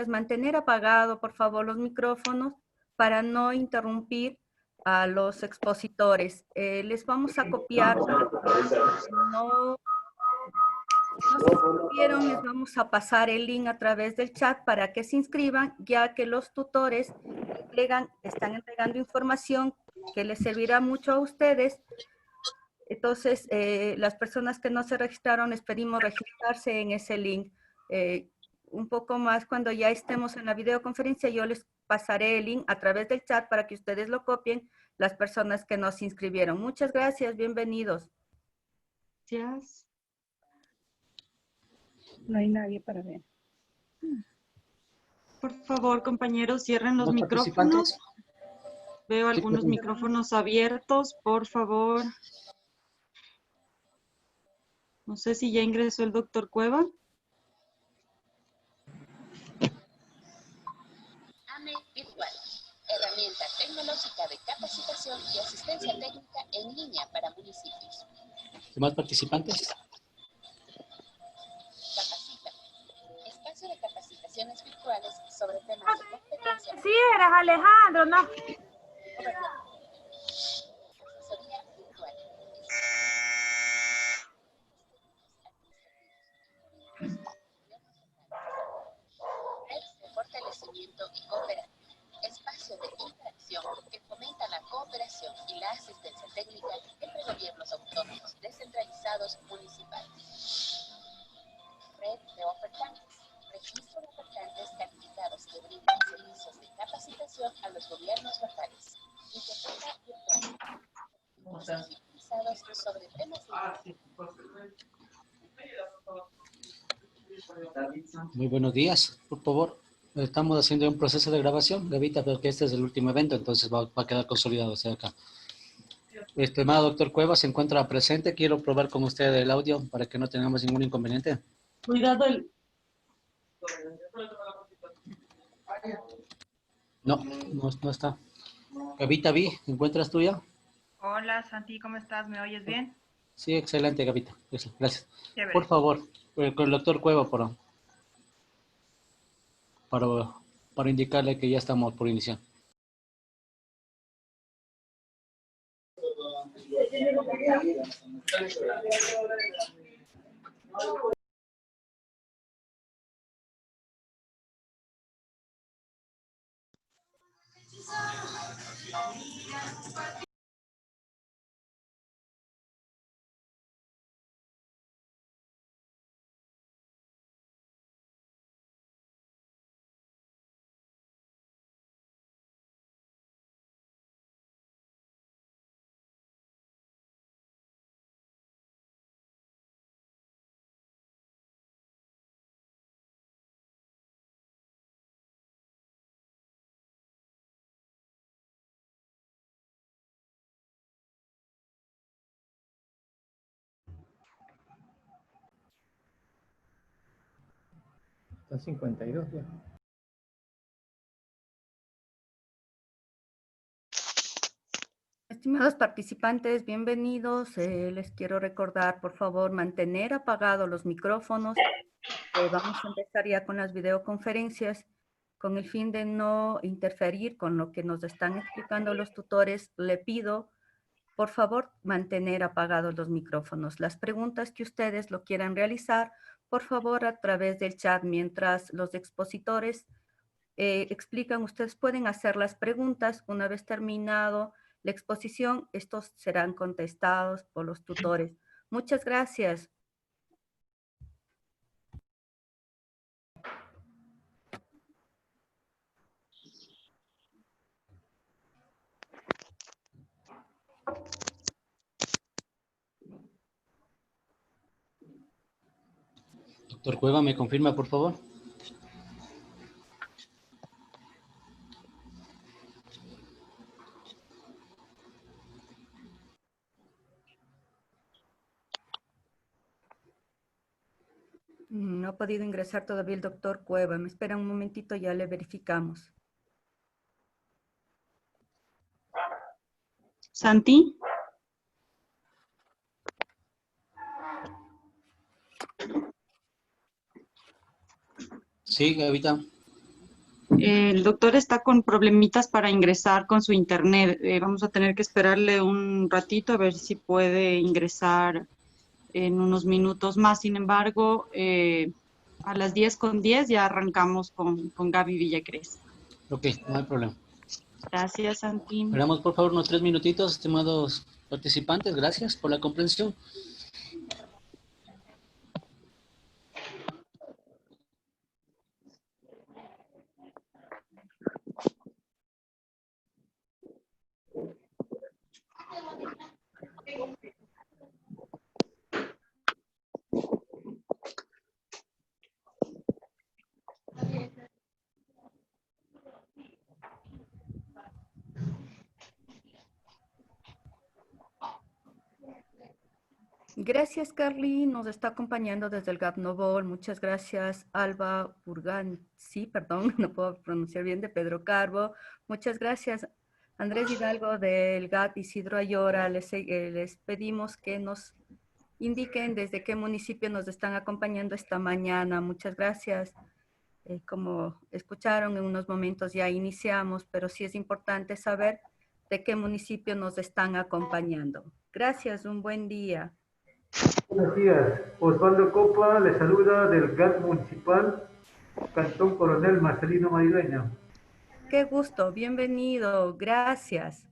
mantener apagado, por favor, los micrófonos para no interrumpir a los expositores. Les vamos a copiar. No se inscribieron, les vamos a pasar el link a través del chat para que se inscriban, ya que los tutores están entregando información que les servirá mucho a ustedes. Entonces, las personas que no se registraron, les pedimos registrarse en ese link. Un poco más, cuando ya estemos en la videoconferencia, yo les pasaré el link a través del chat para que ustedes lo copien, las personas que no se inscribieron. Muchas gracias, bienvenidos. Gracias. No hay nadie para ver. Por favor, compañeros, cierren los ¿Los micrófonos. Veo Sí, algunos micrófonos abiertos, por favor. No sé si ya ingresó el doctor Cueva. AME Virtual, herramienta tecnológica de capacitación y asistencia técnica en línea para municipios. ¿Demás participantes? Capacita, espacio de capacitaciones virtuales sobre temas de competencia. Sí, eres Alejandro, ¿no? Asesoría virtual. Red de fortalecimiento y cooperación. Espacio de interacción que fomenta la cooperación y la asistencia técnica entre gobiernos autónomos descentralizados municipales. Red de ofertantes. Registro de ofertantes calificados que brindan servicios de capacitación a los gobiernos locales. Biblioteca virtual. Utilizados sobre temas de... Muy buenos días, por favor. Estamos haciendo un proceso de grabación, Gavita, porque este es el último evento, entonces va a quedar consolidado hacia acá. Estimado doctor Cueva, se encuentra presente. Quiero probar con usted el audio para que no tengamos ningún inconveniente. Cuidado el... No está. Gavita, ¿te encuentras tú ya? Hola Santi, ¿cómo estás? ¿Me oyes bien? Sí, excelente, Gavita. Eso, gracias. Chévere. Por favor, con el doctor Cueva, para indicarle que ya estamos por iniciar. Está 52 ya. Estimados participantes, bienvenidos. Les quiero recordar, por favor, mantener apagados los micrófonos. Vamos a empezar ya con las videoconferencias. Con el fin de no interferir con lo que nos están explicando los tutores, le pido, por favor, mantener apagados los micrófonos. Las preguntas que ustedes lo quieran realizar, por favor, a través del chat, mientras los expositores explican, ustedes pueden hacer las preguntas. Una vez terminado la exposición, estos serán contestados por los tutores. Muchas gracias. Doctor Cueva, ¿me confirma, por favor? No ha podido ingresar todavía el doctor Cueva. Me espera un momentito, ya le verificamos. Santi. Sí, Gavita. El doctor está con problemitas para ingresar con su internet. Vamos a tener que esperarle un ratito a ver si puede ingresar en unos minutos más. Sin embargo, a las 10:10 ya arrancamos con Gaby Villacrés. Ok, no hay problema. Gracias, Santi. Esperamos por favor unos 3 minutitos, estimados participantes. Gracias por la comprensión. Gracias, Carly. Nos está acompañando desde el GAP Novol. Muchas gracias, Alba Burgan. Sí, perdón, no puedo pronunciar bien, de Pedro Carbo. Muchas gracias, Andrés Hidalgo del GAP Isidro Ayora. Les pedimos que nos indiquen desde qué municipio nos están acompañando esta mañana. Muchas gracias. Como escucharon, en unos momentos ya iniciamos, pero sí es importante saber de qué municipio nos están acompañando. Gracias, un buen día. Buenos días, Osvaldo Copa le saluda del GAT Municipal, Cantón Coronel Marcelino Madrileño. Qué gusto, bienvenido, gracias.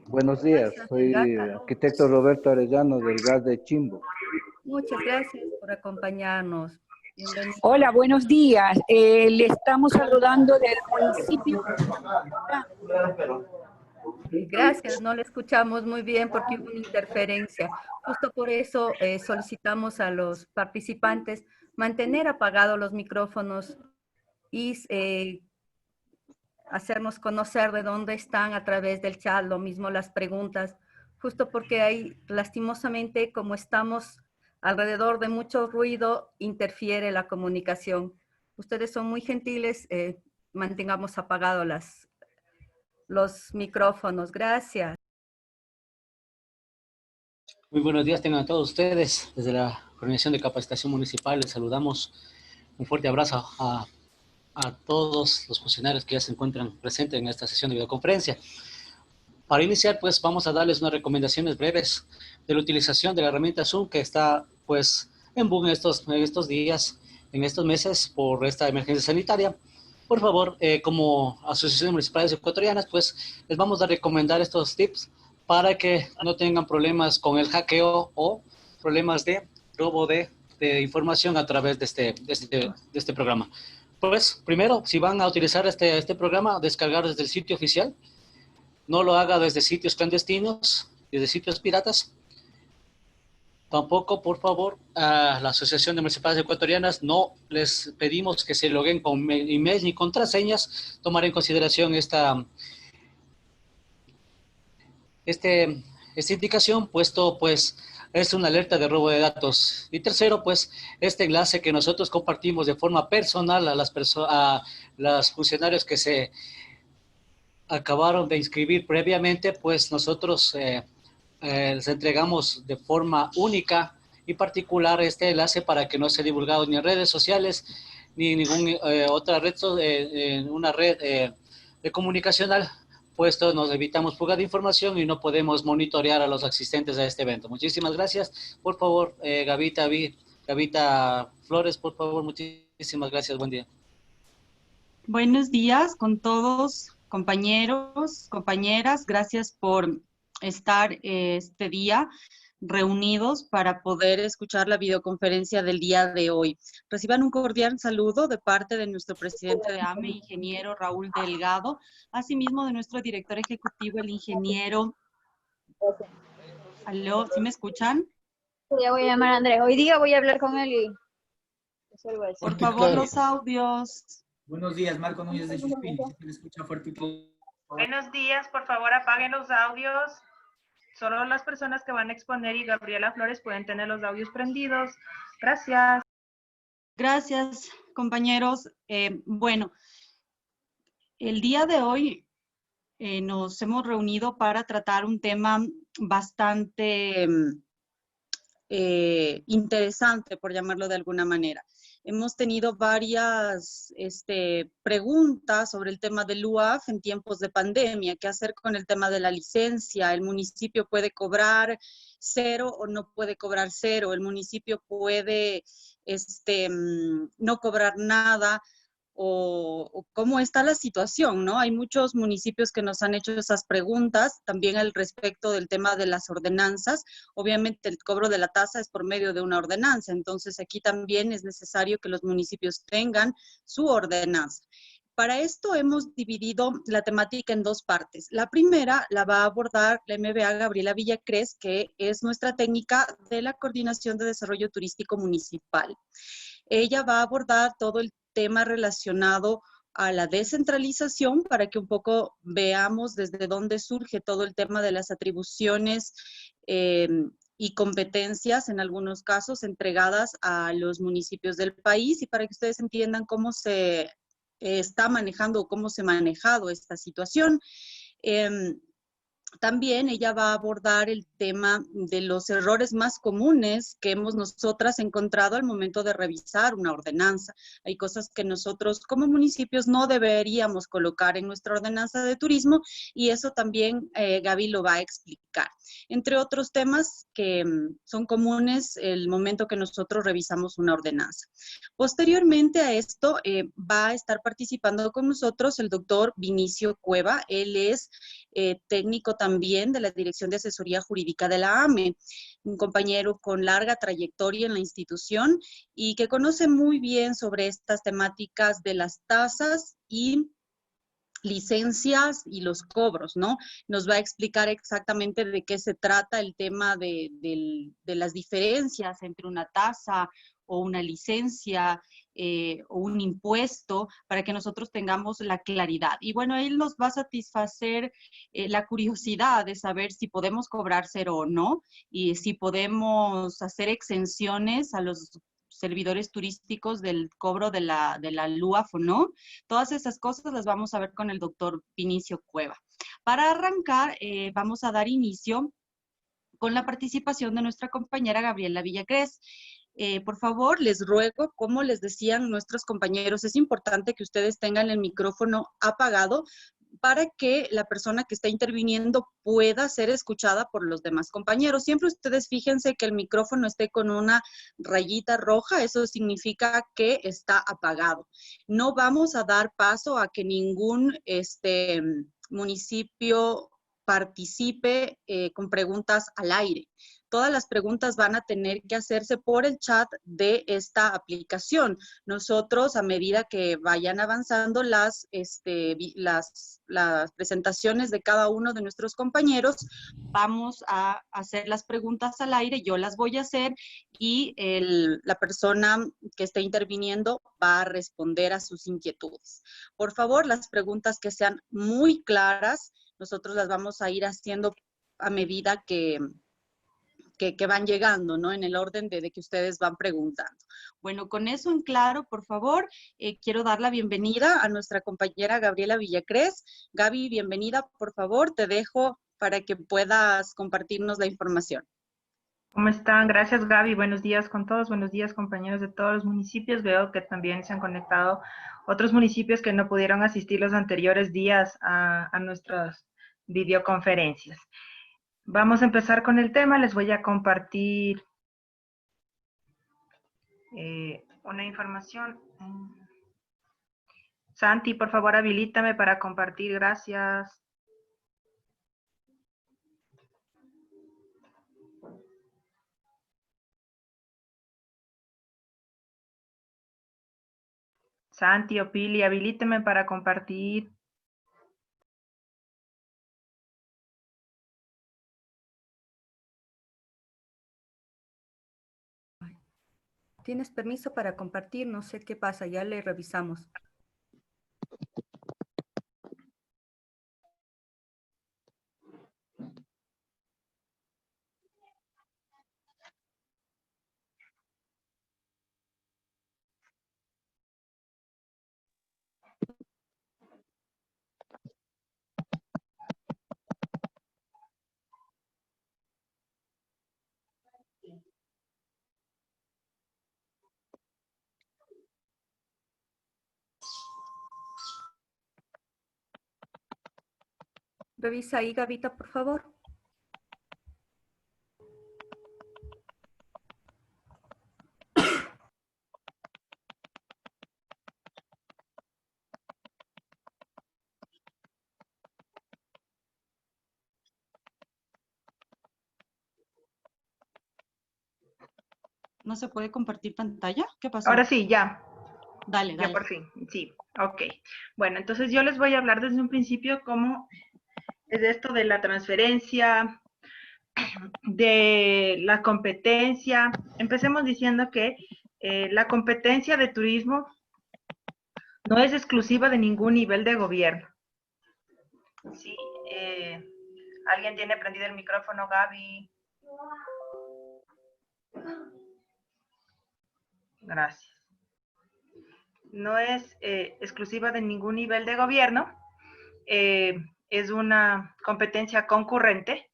Buenos días, Gracias, soy Gata. arquitecto Roberto Arellano del GAT de Chimbo. Muchas gracias por acompañarnos. Bienvenido. Hola, buenos días. Le estamos saludando del municipio. Gracias, no le escuchamos muy bien porque hubo una interferencia. Justo por eso solicitamos a los participantes mantener apagados los micrófonos y hacernos conocer de dónde están a través del chat, lo mismo las preguntas, justo porque ahí, lastimosamente, como estamos alrededor de mucho ruido, interfiere la comunicación. Ustedes son muy gentiles, mantengamos apagados los micrófonos. Gracias. Muy buenos días tengan todos ustedes. Desde la Coordinación de Capacitación Municipal les saludamos. Un fuerte abrazo a todos los funcionarios que ya se encuentran presentes en esta sesión de videoconferencia. Para iniciar, pues vamos a darles unas recomendaciones breves de la utilización de la herramienta Zoom, que está pues en boom en estos días, en estos meses por esta emergencia sanitaria. Por favor, como Asociaciones Municipales Ecuatorianas, pues les vamos a recomendar estos tips para que no tengan problemas con el hackeo o problemas de robo de información a través de este programa. Pues, primero, si van a utilizar este programa, descargar desde el sitio oficial. No lo haga desde sitios clandestinos, desde sitios piratas. Tampoco, por favor, a la Asociación de Municipales Ecuatorianas no les pedimos que se loguen con emails ni contraseñas. Tomar en consideración esta indicación, puesto pues es una alerta de robo de datos. Y tercero, pues este enlace que nosotros compartimos de forma personal a los funcionarios que se acabaron de inscribir previamente, pues nosotros les entregamos de forma única y particular este enlace para que no sea divulgado ni en redes sociales ni en ninguna otra red, una red de comunicacional, puesto nos evitamos fuga de información y no podemos monitorear a los asistentes a este evento. Muchísimas gracias. Por favor, Gavita Flores, por favor, muchísimas gracias. Buen día. Buenos días con todos, compañeros, compañeras. Gracias por estar este día reunidos para poder escuchar la videoconferencia del día de hoy. Reciban un cordial saludo de parte de nuestro presidente de AME, ingeniero Raúl Delgado, asimismo de nuestro director ejecutivo, el ingeniero... ¿Aló? ¿Sí me escuchan? Ya voy a llamar a Andrés. Hoy día voy a hablar con él y... Por favor, los audios. Buenos días, Marco Núñez de Chispín. Se le escucha fuerte y claro. Buenos días, por favor apaguen los audios. Solo las personas que van a exponer y Gabriela Flores pueden tener los audios prendidos. Gracias. Gracias, compañeros. Bueno, el día de hoy nos hemos reunido para tratar un tema bastante interesante, por llamarlo de alguna manera. Hemos tenido varias preguntas sobre el tema del UAF en tiempos de pandemia. ¿Qué hacer con el tema de la licencia? ¿El municipio puede cobrar cero o no puede cobrar cero? ¿El municipio puede no cobrar nada? O cómo está la situación, ¿no? Hay muchos municipios que nos han hecho esas preguntas, también al respecto del tema de las ordenanzas. Obviamente el cobro de la tasa es por medio de una ordenanza, entonces aquí también es necesario que los municipios tengan su ordenanza. Para esto hemos dividido la temática en dos partes. La primera la va a abordar la MBA Gabriela Villacrés, que es nuestra técnica de la Coordinación de Desarrollo Turístico Municipal. Ella va a abordar todo el tema relacionado a la descentralización para que un poco veamos desde dónde surge todo el tema de las atribuciones y competencias, en algunos casos, entregadas a los municipios del país y para que ustedes entiendan cómo se está manejando o cómo se ha manejado esta situación. También ella va a abordar el tema de los errores más comunes que hemos nosotras encontrado al momento de revisar una ordenanza. Hay cosas que nosotros como municipios no deberíamos colocar en nuestra ordenanza de turismo y eso también Gaby lo va a explicar. Entre otros temas que son comunes el momento que nosotros revisamos una ordenanza. Posteriormente a esto va a estar participando con nosotros el doctor Vinicio Cueva. Él es técnico también de la Dirección de Asesoría Jurídica de la AME, un compañero con larga trayectoria en la institución y que conoce muy bien sobre estas temáticas de las tasas y licencias y los cobros, ¿no? Nos va a explicar exactamente de qué se trata el tema de las diferencias entre una tasa o una licencia o un impuesto para que nosotros tengamos la claridad. Y bueno, él nos va a satisfacer la curiosidad de saber si podemos cobrar cero o no y si podemos hacer exenciones a los servidores turísticos del cobro de la LUAF o no. Todas esas cosas las vamos a ver con el doctor Vinicio Cueva. Para arrancar, vamos a dar inicio con la participación de nuestra compañera Gabriela Villacrés. Por favor, les ruego, como les decían nuestros compañeros, es importante que ustedes tengan el micrófono apagado para que la persona que está interviniendo pueda ser escuchada por los demás compañeros. Siempre ustedes fíjense que el micrófono esté con una rayita roja, eso significa que está apagado. No vamos a dar paso a que ningún municipio participe con preguntas al aire. Todas las preguntas van a tener que hacerse por el chat de esta aplicación. Nosotros, a medida que vayan avanzando las presentaciones de cada uno de nuestros compañeros, vamos a hacer las preguntas al aire, yo las voy a hacer y la persona que esté interviniendo va a responder a sus inquietudes. Por favor, las preguntas que sean muy claras, nosotros las vamos a ir haciendo a medida que van llegando, ¿no? En el orden de que ustedes van preguntando. Bueno, con eso en claro, por favor, quiero dar la bienvenida a nuestra compañera Gabriela Villacrés. Gaby, bienvenida, por favor, te dejo para que puedas compartirnos la información. ¿Cómo están? Gracias, Gaby. Buenos días con todos. Buenos días, compañeros de todos los municipios. Veo que también se han conectado otros municipios que no pudieron asistir los anteriores días a nuestras videoconferencias. Vamos a empezar con el tema. Les voy a compartir una información. Santi, por favor, habilítame para compartir. Gracias. Santi o Pili, habilíteme para compartir. Tienes permiso para compartir, no sé qué pasa, ya le revisamos. Revisa ahí, Gavita, por favor. ¿No se puede compartir pantalla? ¿Qué pasó? Ahora sí, ya. Dale, Ya dale. por fin, sí. Ok. Bueno, entonces yo les voy a hablar desde un principio cómo es esto de la transferencia, de la competencia. Empecemos diciendo que la competencia de turismo no es exclusiva de ningún nivel de gobierno. Sí, ¿alguien tiene prendido el micrófono, Gaby? Gracias. No es exclusiva de ningún nivel de gobierno. Es una competencia concurrente.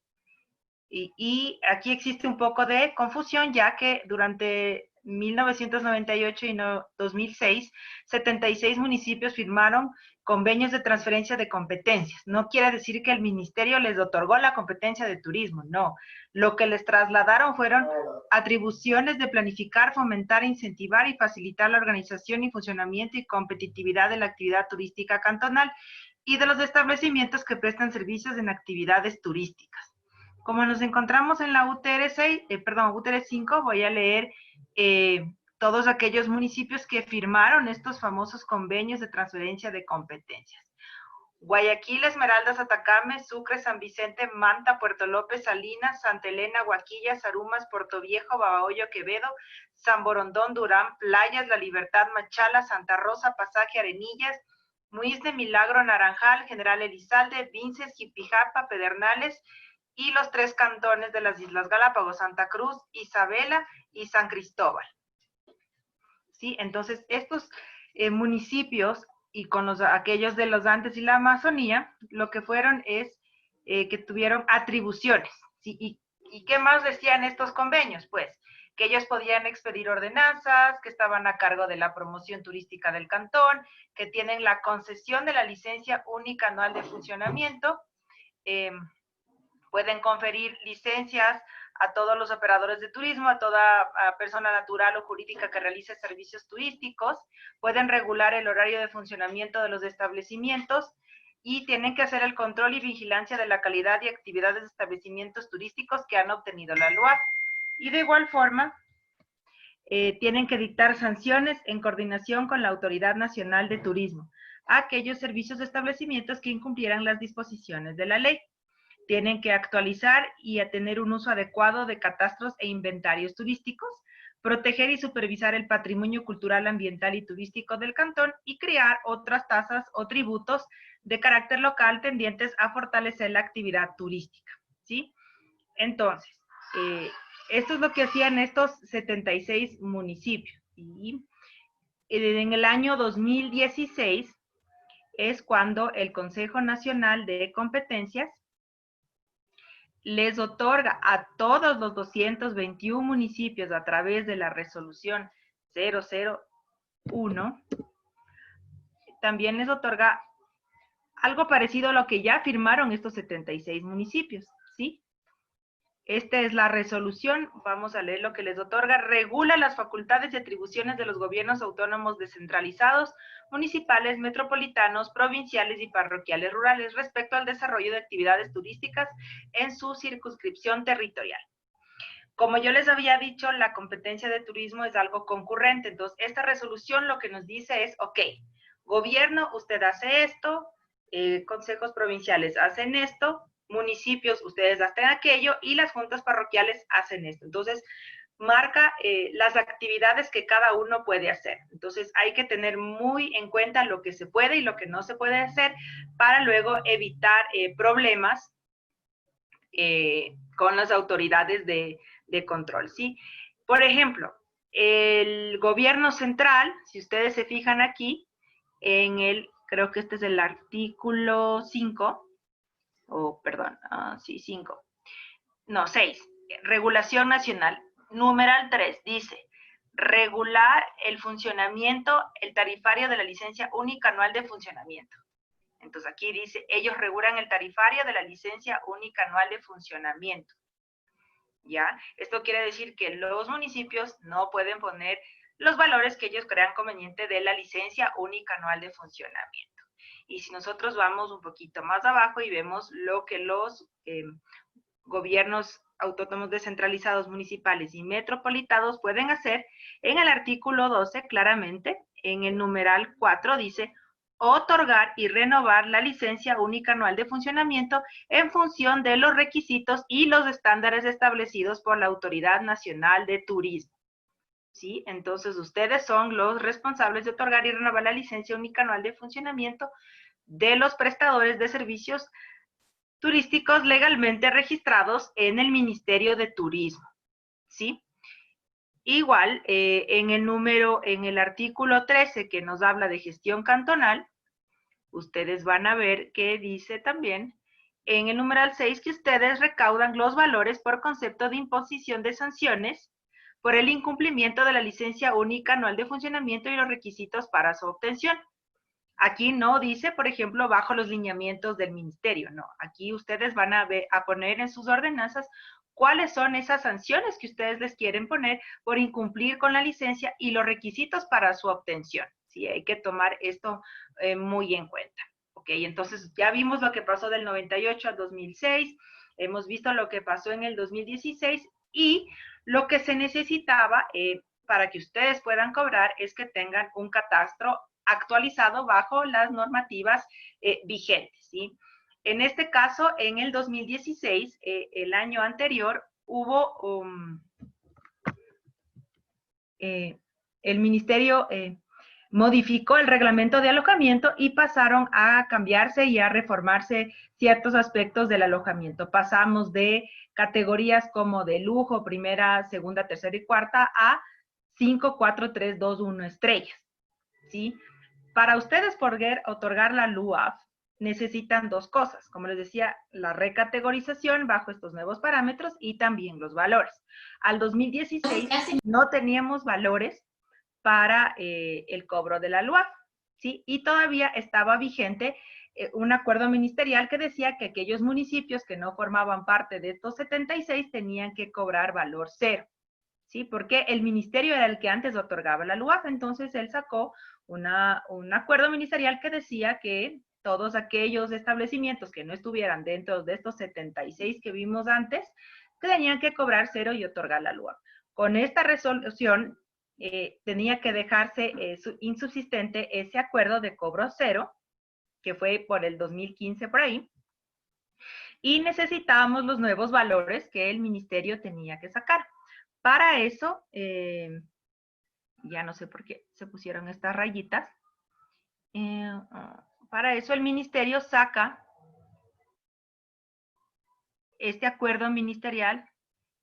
Y aquí existe un poco de confusión, ya que durante 1998 y 2006, 76 municipios firmaron convenios de transferencia de competencias. No quiere decir que el ministerio les otorgó la competencia de turismo, no. Lo que les trasladaron fueron atribuciones de planificar, fomentar, incentivar y facilitar la organización y funcionamiento y competitividad de la actividad turística cantonal y de los establecimientos que prestan servicios en actividades turísticas. Como nos encontramos en la UTR 5, voy a leer todos aquellos municipios que firmaron estos famosos convenios de transferencia de competencias. Guayaquil, Esmeraldas, Atacame, Sucre, San Vicente, Manta, Puerto López, Salinas, Santa Elena, Huaquilla, Sarumas, Portoviejo, Babahoyo, Quevedo, San Borondón, Durán, Playas, La Libertad, Machala, Santa Rosa, Pasaje, Arenillas, Muisne, Milagro, Naranjal, General Elizalde, Vinces, Jipijapa, Pedernales, y los 3 cantones de las Islas Galápagos, Santa Cruz, Isabela y San Cristóbal. ¿Sí? Entonces, estos municipios y con aquellos de los Andes y la Amazonía, lo que fueron es que tuvieron atribuciones. ¿Sí? ¿Y qué más decían estos convenios? Pues que ellos podían expedir ordenanzas, que estaban a cargo de la promoción turística del cantón, que tienen la concesión de la licencia única anual de funcionamiento, pueden conferir licencias a todos los operadores de turismo, a toda persona natural o jurídica que realice servicios turísticos, pueden regular el horario de funcionamiento de los establecimientos y tienen que hacer el control y vigilancia de la calidad y actividades de establecimientos turísticos que han obtenido la LUAP. Y de igual forma, tienen que dictar sanciones en coordinación con la Autoridad Nacional de Turismo a aquellos servicios de establecimientos que incumplieran las disposiciones de la ley. Tienen que actualizar y a tener un uso adecuado de catastros e inventarios turísticos, proteger y supervisar el patrimonio cultural, ambiental y turístico del cantón y crear otras tasas o tributos de carácter local tendientes a fortalecer la actividad turística, ¿sí? Entonces, esto es lo que hacían estos 76 municipios. Y en el año 2016 es cuando el Consejo Nacional de Competencias les otorga a todos los 221 municipios a través de la resolución 001, también les otorga algo parecido a lo que ya firmaron estos 76 municipios, ¿sí? Esta es la resolución, vamos a leer lo que les otorga. Regula las facultades y atribuciones de los gobiernos autónomos descentralizados, municipales, metropolitanos, provinciales y parroquiales rurales respecto al desarrollo de actividades turísticas en su circunscripción territorial. Como yo les había dicho, la competencia de turismo es algo concurrente, entonces esta resolución lo que nos dice es, ok, gobierno, usted hace esto, consejos provinciales hacen esto, municipios, ustedes hacen aquello, y las juntas parroquiales hacen esto. Entonces, marca las actividades que cada uno puede hacer. Entonces, hay que tener muy en cuenta lo que se puede y lo que no se puede hacer para luego evitar problemas con las autoridades de control, ¿sí? Por ejemplo, el gobierno central, si ustedes se fijan aquí, en el, creo que este es el artículo 5, perdón, sí, 5. No, 6. Regulación nacional. Numeral 3 dice, regular el funcionamiento, el tarifario de la licencia única anual de funcionamiento. Entonces aquí dice, ellos regulan el tarifario de la licencia única anual de funcionamiento. ¿Ya? Esto quiere decir que los municipios no pueden poner los valores que ellos crean conveniente de la licencia única anual de funcionamiento. Y si nosotros vamos un poquito más abajo y vemos lo que los gobiernos autónomos descentralizados municipales y metropolitanos pueden hacer, en el artículo 12 claramente, en el numeral 4 dice, otorgar y renovar la licencia única anual de funcionamiento en función de los requisitos y los estándares establecidos por la Autoridad Nacional de Turismo. ¿Sí? Entonces, ustedes son los responsables de otorgar y renovar la licencia única anual de funcionamiento de los prestadores de servicios turísticos legalmente registrados en el Ministerio de Turismo. ¿Sí? Igual, en el artículo 13 que nos habla de gestión cantonal, ustedes van a ver que dice también en el numeral 6 que ustedes recaudan los valores por concepto de imposición de sanciones por el incumplimiento de la licencia única anual de funcionamiento y los requisitos para su obtención. Aquí no dice, por ejemplo, bajo los lineamientos del ministerio, no. Aquí ustedes van a poner en sus ordenanzas cuáles son esas sanciones que ustedes les quieren poner por incumplir con la licencia y los requisitos para su obtención. Sí, hay que tomar esto muy en cuenta. Ok, entonces ya vimos lo que pasó del 98 al 2006, hemos visto lo que pasó en el 2016 y lo que se necesitaba para que ustedes puedan cobrar es que tengan un catastro actualizado bajo las normativas vigentes, ¿sí? En este caso, en el 2016, el año anterior, hubo el ministerio modificó el reglamento de alojamiento y pasaron a cambiarse y a reformarse ciertos aspectos del alojamiento. Pasamos de categorías como de lujo, primera, segunda, tercera y cuarta, a 5, 4, 3, 2, 1 estrellas, ¿sí? Para ustedes poder otorgar la LUAF, necesitan dos cosas, como les decía, la recategorización bajo estos nuevos parámetros y también los valores. Al 2016 no teníamos valores para el cobro de la LUAF, ¿sí? Y todavía estaba vigente un acuerdo ministerial que decía que aquellos municipios que no formaban parte de estos 76 tenían que cobrar valor cero, ¿sí? Porque el ministerio era el que antes otorgaba la LUAF, entonces él sacó un acuerdo ministerial que decía que todos aquellos establecimientos que no estuvieran dentro de estos 76 que vimos antes, tenían que cobrar cero y otorgar la LUAF. Con esta resolución tenía que dejarse insubsistente ese acuerdo de cobro cero, que fue por el 2015 por ahí, y necesitábamos los nuevos valores que el ministerio tenía que sacar. Para eso, ya no sé por qué se pusieron estas rayitas, para eso el ministerio saca este acuerdo ministerial,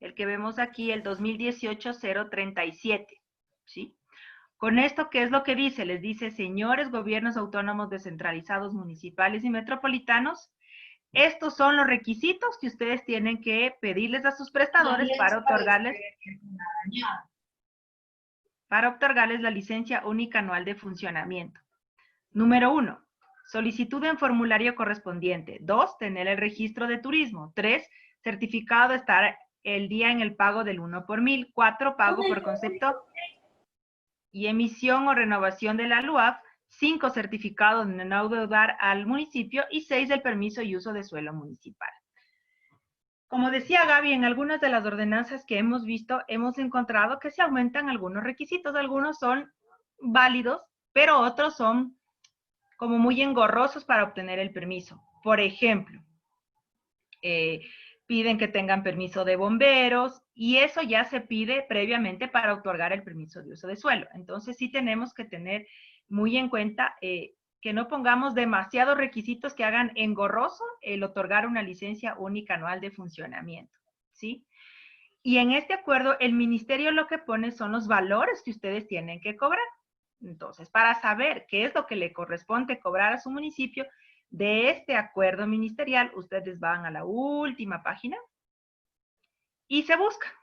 el que vemos aquí, el 2018-037, ¿sí? Con esto, ¿qué es lo que dice? Les dice, señores gobiernos autónomos descentralizados municipales y metropolitanos, estos son los requisitos que ustedes tienen que pedirles a sus prestadores para otorgarles la licencia única anual de funcionamiento. Número 1, solicitud en formulario correspondiente. 2, tener el registro de turismo. 3, certificado de estar el día en el pago del 1 por 1000. 4, pago por concepto y emisión o renovación de la LUAF. 5, certificado de no deudar al municipio. Y 6, el permiso y uso de suelo municipal. Como decía Gaby, en algunas de las ordenanzas que hemos visto, hemos encontrado que se aumentan algunos requisitos. Algunos son válidos, pero otros son como muy engorrosos para obtener el permiso. Por ejemplo, piden que tengan permiso de bomberos y eso ya se pide previamente para otorgar el permiso de uso de suelo. Entonces sí tenemos que tener muy en cuenta que no pongamos demasiados requisitos que hagan engorroso el otorgar una licencia única anual de funcionamiento, ¿sí? Y en este acuerdo el ministerio lo que pone son los valores que ustedes tienen que cobrar. Entonces, para saber qué es lo que le corresponde cobrar a su municipio de este acuerdo ministerial, ustedes van a la última página y se busca.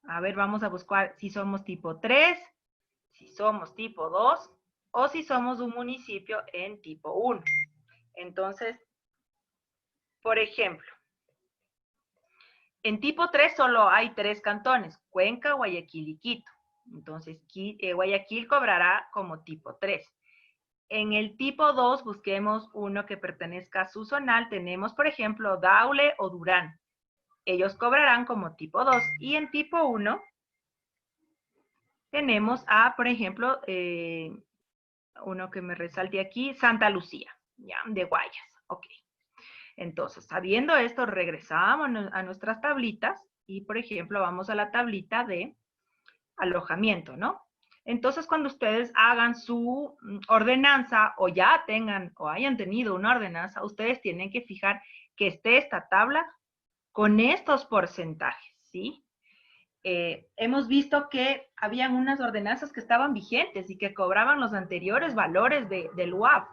A ver, vamos a buscar si somos tipo 3, si somos tipo 2 o si somos un municipio en tipo 1. Entonces, por ejemplo, en tipo 3 solo hay 3 cantones, Cuenca, Guayaquil y Quito. Entonces, Guayaquil cobrará como tipo 3. En el tipo 2 busquemos uno que pertenezca a su zonal. Tenemos, por ejemplo, Daule o Durán. Ellos cobrarán como tipo 2. Y en tipo 1 tenemos a, por ejemplo, uno que me resalte aquí, Santa Lucía, ¿ya? De Guayas. Ok. Entonces, sabiendo esto, regresamos a nuestras tablitas y, por ejemplo, vamos a la tablita de alojamiento, ¿no? Entonces, cuando ustedes hagan su ordenanza o ya tengan o hayan tenido una ordenanza, ustedes tienen que fijar que esté esta tabla con estos porcentajes, ¿sí? Hemos visto que habían unas ordenanzas que estaban vigentes y que cobraban los anteriores valores del UAF.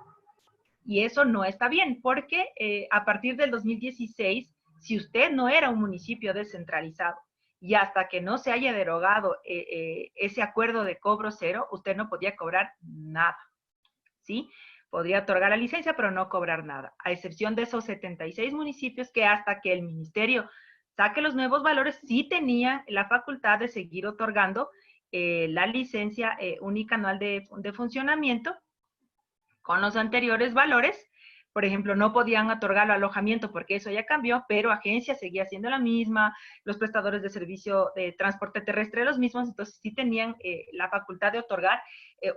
Y eso no está bien, porque a partir del 2016, si usted no era un municipio descentralizado y hasta que no se haya derogado ese acuerdo de cobro cero, usted no podía cobrar nada, ¿sí? Podría otorgar la licencia, pero no cobrar nada, a excepción de esos 76 municipios que hasta que el ministerio saque los nuevos valores, sí tenían la facultad de seguir otorgando la licencia unicanual de funcionamiento, con los anteriores valores. Por ejemplo, no podían otorgarlo alojamiento porque eso ya cambió, pero agencia seguía siendo la misma, los prestadores de servicio de transporte terrestre los mismos, entonces sí tenían la facultad de otorgar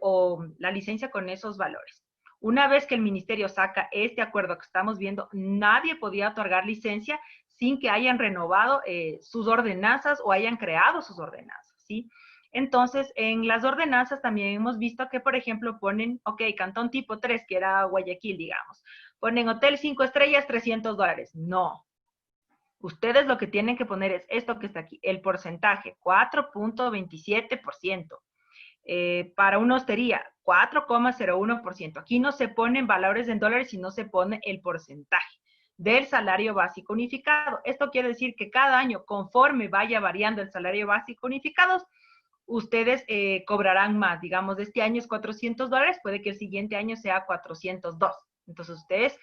o la licencia con esos valores. Una vez que el ministerio saca este acuerdo que estamos viendo, nadie podía otorgar licencia sin que hayan renovado sus ordenanzas o hayan creado sus ordenanzas, ¿sí? Entonces, en las ordenanzas también hemos visto que, por ejemplo, ponen, ok, cantón tipo 3, que era Guayaquil, digamos. Ponen hotel 5 estrellas, $300. No. Ustedes lo que tienen que poner es esto que está aquí, el porcentaje, 4.27%. Para una hostería, 4,01%. Aquí no se ponen valores en dólares, sino se pone el porcentaje del salario básico unificado. Esto quiere decir que cada año, conforme vaya variando el salario básico unificado, ustedes cobrarán más. Digamos, este año es $400, puede que el siguiente año sea 402. Entonces, ustedes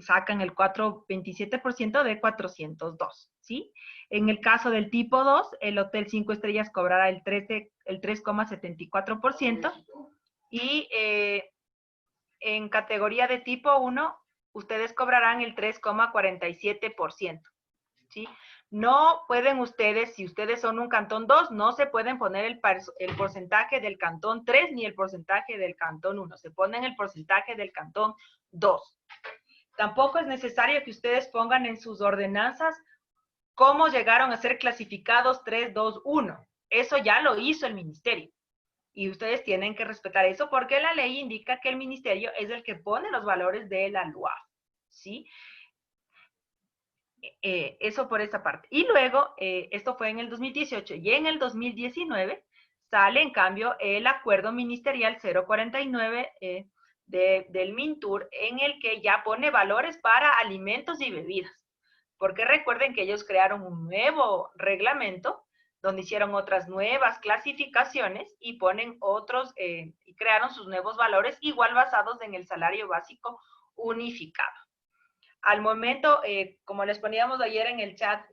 sacan el 4,27% de 402, ¿sí? En el caso del tipo 2, el hotel 5 estrellas cobrará el 3,74%. Y en categoría de tipo 1, ustedes cobrarán el 3,47%, ¿sí? No pueden ustedes, si ustedes son un cantón 2, no se pueden poner el porcentaje del cantón 3 ni el porcentaje del cantón 1. Se ponen el porcentaje del cantón 2. Tampoco es necesario que ustedes pongan en sus ordenanzas cómo llegaron a ser clasificados 3, 2, 1. Eso ya lo hizo el ministerio. Y ustedes tienen que respetar eso porque la ley indica que el ministerio es el que pone los valores de la LUAF, ¿sí? Eso por esa parte. Y luego, esto fue en el 2018 y en el 2019 sale en cambio el acuerdo ministerial 049 del MINTUR, en el que ya pone valores para alimentos y bebidas. Porque recuerden que ellos crearon un nuevo reglamento donde hicieron otras nuevas clasificaciones y ponen otros, y crearon sus nuevos valores igual basados en el salario básico unificado. Al momento, como les poníamos ayer en el chat,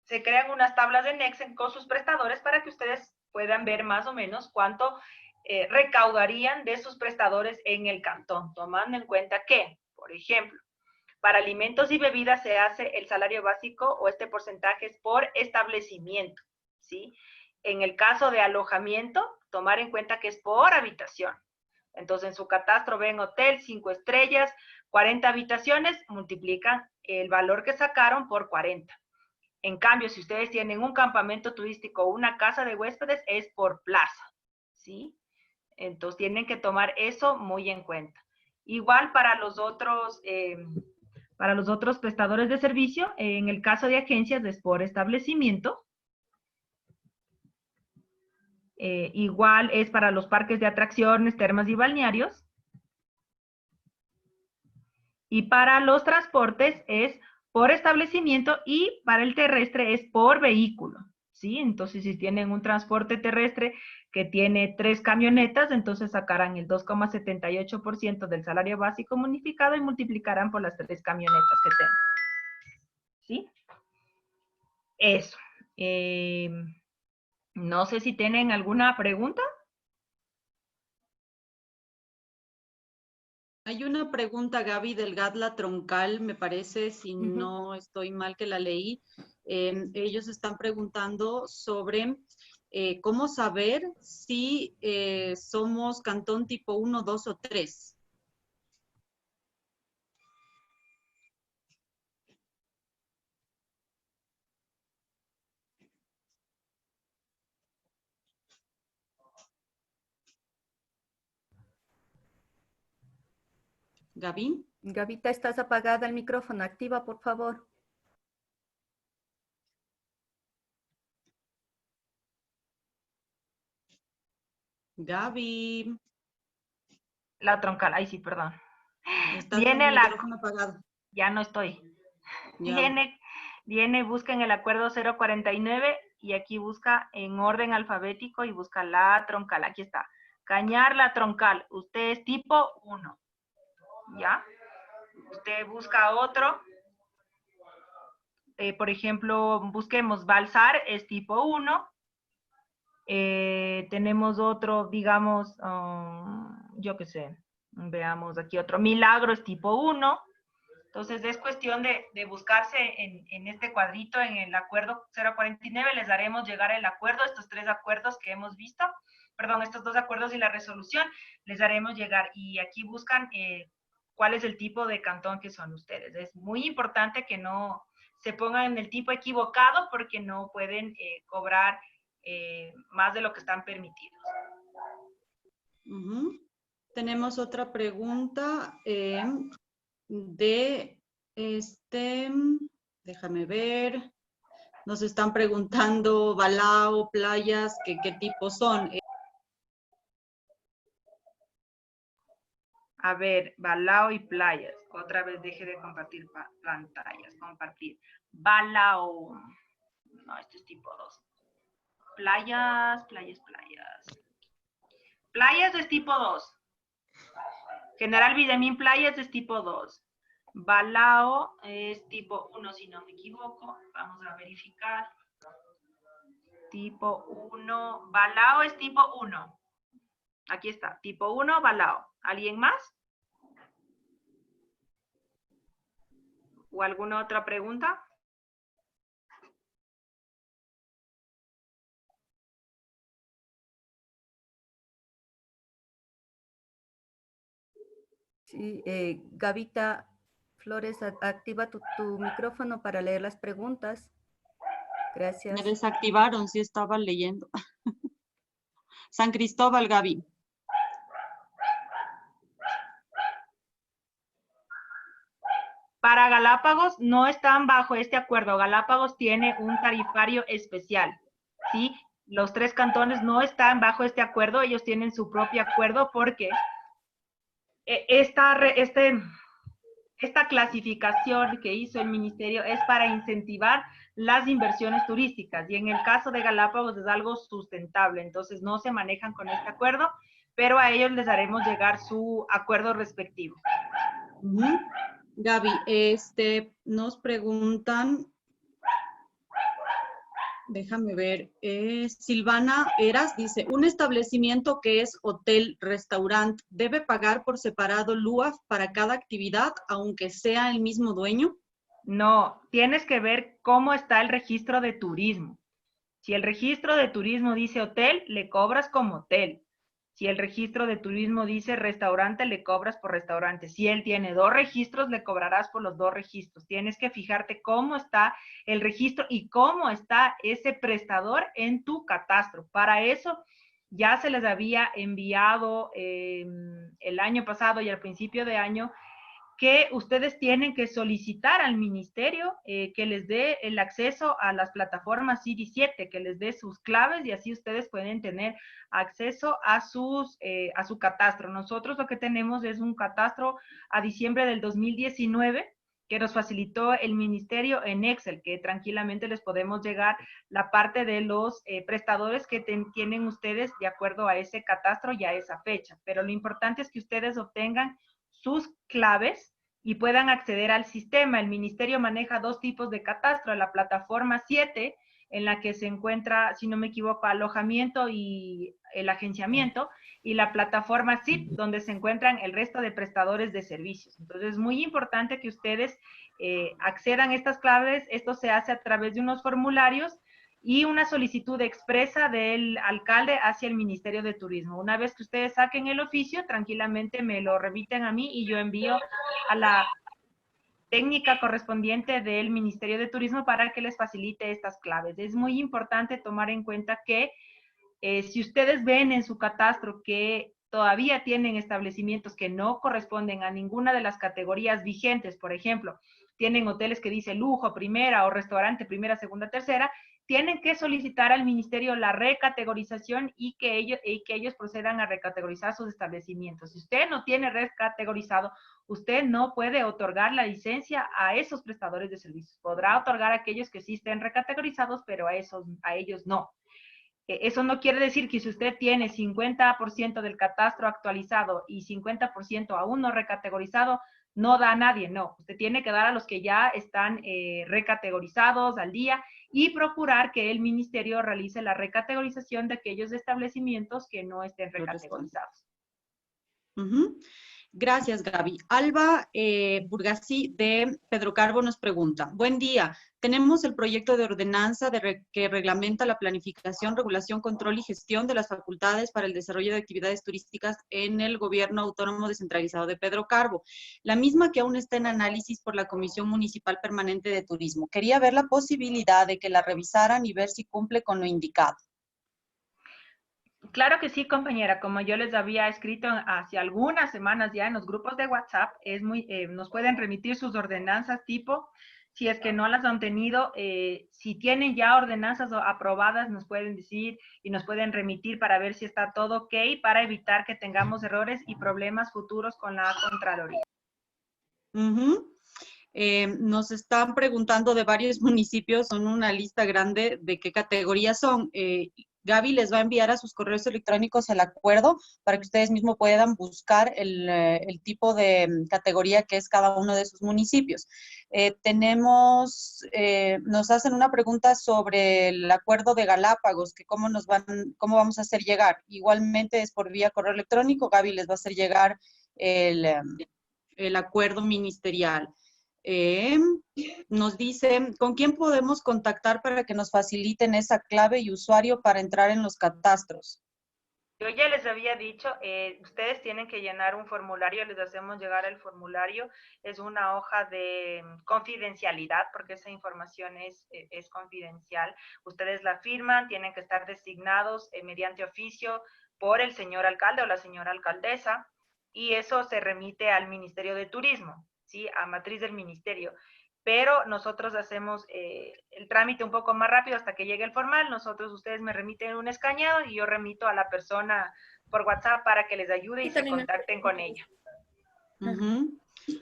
se crean unas tablas de Nexen con sus prestadores para que ustedes puedan ver más o menos cuánto recaudarían de sus prestadores en el cantón, tomando en cuenta que, por ejemplo, para alimentos y bebidas se hace el salario básico o este porcentaje es por establecimiento, ¿sí? En el caso de alojamiento, tomar en cuenta que es por habitación. Entonces, en su catastro ven hotel, 5 estrellas, 40 habitaciones, multiplican el valor que sacaron por 40. En cambio, si ustedes tienen un campamento turístico o una casa de huéspedes, es por plaza, ¿sí? Entonces, tienen que tomar eso muy en cuenta. Igual para los otros prestadores de servicio, en el caso de agencias es por establecimiento. Igual es para los parques de atracciones, termas y balnearios. Y para los transportes es por establecimiento y para el terrestre es por vehículo, ¿sí? Entonces, si tienen un transporte terrestre que tiene 3 camionetas, entonces sacarán el 2,78% del salario básico unificado y multiplicarán por las 3 camionetas que tengan. ¿Sí? Eso. No sé si tienen alguna pregunta. Hay una pregunta, Gaby, del Gatla Troncal, me parece, si no estoy mal que la leí. Ellos están preguntando sobre cómo saber si somos cantón tipo 1, 2 o 3. Gaby. Gavita, estás apagada el micrófono. Activa, por favor. Gaby. La troncal, ahí sí, perdón. Estás Viene con el micrófono apagado. Ya no estoy. Ya. Busca en el acuerdo 049 y aquí busca en orden alfabético y busca la troncal. Aquí está. Cañar la troncal. Usted es tipo 1. ¿Ya? Usted busca otro. Por ejemplo, busquemos Balsar, es tipo 1. Tenemos otro, digamos, yo qué sé, veamos aquí otro. Milagro es tipo 1. Entonces, es cuestión de buscarse en este cuadrito, en el acuerdo 049, les daremos llegar el acuerdo, estos 3 acuerdos que hemos visto, perdón, estos 2 acuerdos y la resolución, les daremos llegar. Y aquí buscan cuál es el tipo de cantón que son ustedes. Es muy importante que no se pongan en el tipo equivocado porque no pueden cobrar más de lo que están permitidos. Tenemos otra pregunta de déjame ver, nos están preguntando Balao, playas, ¿qué tipo son? A ver, Balao y playas. Otra vez deje de compartir pantallas. Compartir. Balao. No, este es tipo 2. Playas. Playas es tipo 2. General Villamín Playas es tipo 2. Balao es tipo 1, si no me equivoco. Vamos a verificar. Tipo 1. Balao es tipo 1. Aquí está. Tipo 1, Balao. ¿Alguien más? ¿O alguna otra pregunta? Sí, Gavita Flores, activa tu micrófono para leer las preguntas. Gracias. Me desactivaron, sí estaba leyendo. San Cristóbal, Gaby. Para Galápagos no están bajo este acuerdo. Galápagos tiene un tarifario especial, ¿sí? Los 3 cantones no están bajo este acuerdo, ellos tienen su propio acuerdo porque esta clasificación que hizo el ministerio es para incentivar las inversiones turísticas y en el caso de Galápagos es algo sustentable, entonces no se manejan con este acuerdo, pero a ellos les haremos llegar su acuerdo respectivo. Gaby, nos preguntan, déjame ver, Silvana Eras dice, ¿un establecimiento que es hotel, restaurante, debe pagar por separado LUAF para cada actividad, aunque sea el mismo dueño? No, tienes que ver cómo está el registro de turismo. Si el registro de turismo dice hotel, le cobras como hotel. Si el registro de turismo dice restaurante, le cobras por restaurante. Si él tiene 2 registros, le cobrarás por los 2 registros. Tienes que fijarte cómo está el registro y cómo está ese prestador en tu catastro. Para eso ya se les había enviado el año pasado y al principio de año que ustedes tienen que solicitar al ministerio que les dé el acceso a las plataformas CD7, que les dé sus claves y así ustedes pueden tener acceso a su catastro. Nosotros lo que tenemos es un catastro a diciembre del 2019 que nos facilitó el ministerio en Excel, que tranquilamente les podemos llegar la parte de los prestadores que tienen ustedes de acuerdo a ese catastro y a esa fecha. Pero lo importante es que ustedes obtengan sus claves y puedan acceder al sistema. El ministerio maneja 2 tipos de catastro, la plataforma 7, en la que se encuentra, si no me equivoco, alojamiento y el agenciamiento, y la plataforma SIP, donde se encuentran el resto de prestadores de servicios. Entonces, es muy importante que ustedes accedan a estas claves. Esto se hace a través de unos formularios y una solicitud expresa del alcalde hacia el Ministerio de Turismo. Una vez que ustedes saquen el oficio, tranquilamente me lo remiten a mí y yo envío a la técnica correspondiente del Ministerio de Turismo para que les facilite estas claves. Es muy importante tomar en cuenta que si ustedes ven en su catastro que todavía tienen establecimientos que no corresponden a ninguna de las categorías vigentes, por ejemplo, tienen hoteles que dice lujo, primera, o restaurante, primera, segunda, tercera, tienen que solicitar al ministerio la recategorización y que ellos procedan a recategorizar sus establecimientos. Si usted no tiene recategorizado, usted no puede otorgar la licencia a esos prestadores de servicios. Podrá otorgar a aquellos que sí estén recategorizados, pero a ellos no. Eso no quiere decir que si usted tiene 50% del catastro actualizado y 50% aún no recategorizado, no da a nadie, no. Usted tiene que dar a los que ya están recategorizados al día y procurar que el ministerio realice la recategorización de aquellos establecimientos que no estén recategorizados. Gracias, Gaby. Alba Burgasí de Pedro Carbo nos pregunta, buen día, tenemos el proyecto de ordenanza que reglamenta la planificación, regulación, control y gestión de las facultades para el desarrollo de actividades turísticas en el Gobierno Autónomo Descentralizado de Pedro Carbo, la misma que aún está en análisis por la Comisión Municipal Permanente de Turismo. Quería ver la posibilidad de que la revisaran y ver si cumple con lo indicado. Claro que sí, compañera. Como yo les había escrito hace algunas semanas ya en los grupos de WhatsApp, nos pueden remitir sus ordenanzas tipo, si es que no las han tenido, si tienen ya ordenanzas aprobadas, nos pueden decir y nos pueden remitir para ver si está todo ok, para evitar que tengamos errores y problemas futuros con la Contraloría. Nos están preguntando de varios municipios, son una lista grande de qué categorías son. Gaby les va a enviar a sus correos electrónicos el acuerdo para que ustedes mismos puedan buscar el tipo de categoría que es cada uno de sus municipios. Nos hacen una pregunta sobre el acuerdo de Galápagos, que cómo vamos a hacer llegar. Igualmente es por vía correo electrónico, Gaby les va a hacer llegar el acuerdo ministerial. Nos dice, ¿con quién podemos contactar para que nos faciliten esa clave y usuario para entrar en los catastros? Yo ya les había dicho, ustedes tienen que llenar un formulario, les hacemos llegar el formulario, es una hoja de confidencialidad, porque esa información es confidencial. Ustedes la firman, tienen que estar designados mediante oficio por el señor alcalde o la señora alcaldesa, y eso se remite al Ministerio de Turismo, ¿sí? A matriz del ministerio. Pero nosotros hacemos el trámite un poco más rápido hasta que llegue el formal. Ustedes me remiten un escaneado y yo remito a la persona por WhatsApp para que les ayude y se contacten con ella.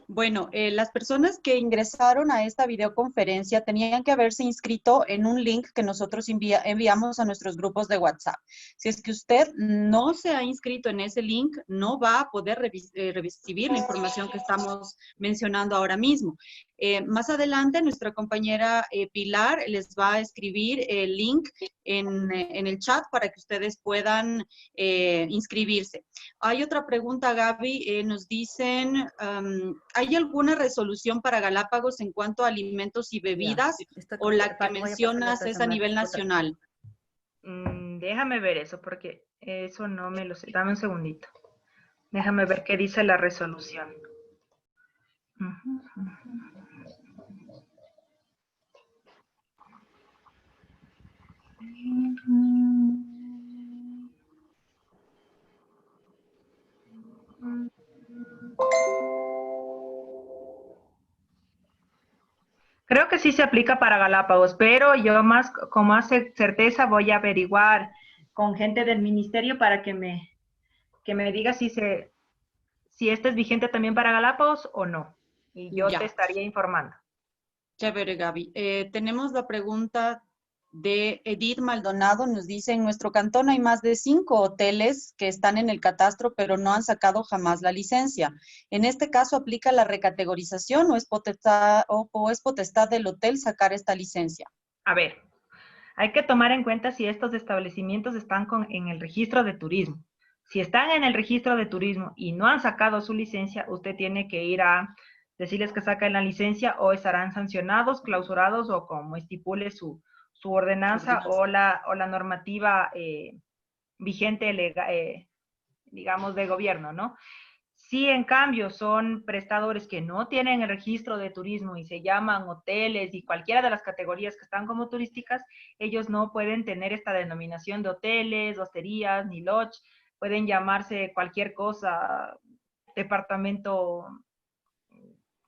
Bueno, las personas que ingresaron a esta videoconferencia tenían que haberse inscrito en un link que nosotros enviamos a nuestros grupos de WhatsApp. Si es que usted no se ha inscrito en ese link, no va a poder recibir la información que estamos mencionando ahora mismo. Más adelante, nuestra compañera Pilar les va a escribir el link en el chat para que ustedes puedan inscribirse. Hay otra pregunta, Gaby. Nos dicen, ¿hay alguna resolución para Galápagos en cuanto a alimentos y bebidas o la que mencionas es a nivel nacional? Déjame ver eso porque eso no me lo sé. Dame un segundito. Déjame ver qué dice la resolución. Creo que sí se aplica para Galápagos, pero yo con más certeza voy a averiguar con gente del ministerio para que me diga si este es vigente también para Galápagos o no. y yo Ya. te estaría informando. Chévere, Gaby. Tenemos la pregunta de Edith Maldonado. Nos dice, en nuestro cantón hay más de 5 hoteles que están en el catastro, pero no han sacado jamás la licencia. ¿En este caso aplica la recategorización o es potestad del hotel sacar esta licencia? A ver, hay que tomar en cuenta si estos establecimientos están en el registro de turismo. Si están en el registro de turismo y no han sacado su licencia, usted tiene que ir a decirles que saquen la licencia o estarán sancionados, clausurados o como estipule su ordenanza o la normativa vigente, digamos, de gobierno, ¿no? Si en cambio son prestadores que no tienen el registro de turismo y se llaman hoteles y cualquiera de las categorías que están como turísticas, ellos no pueden tener esta denominación de hoteles, hosterías, ni lodge, pueden llamarse cualquier cosa, departamento,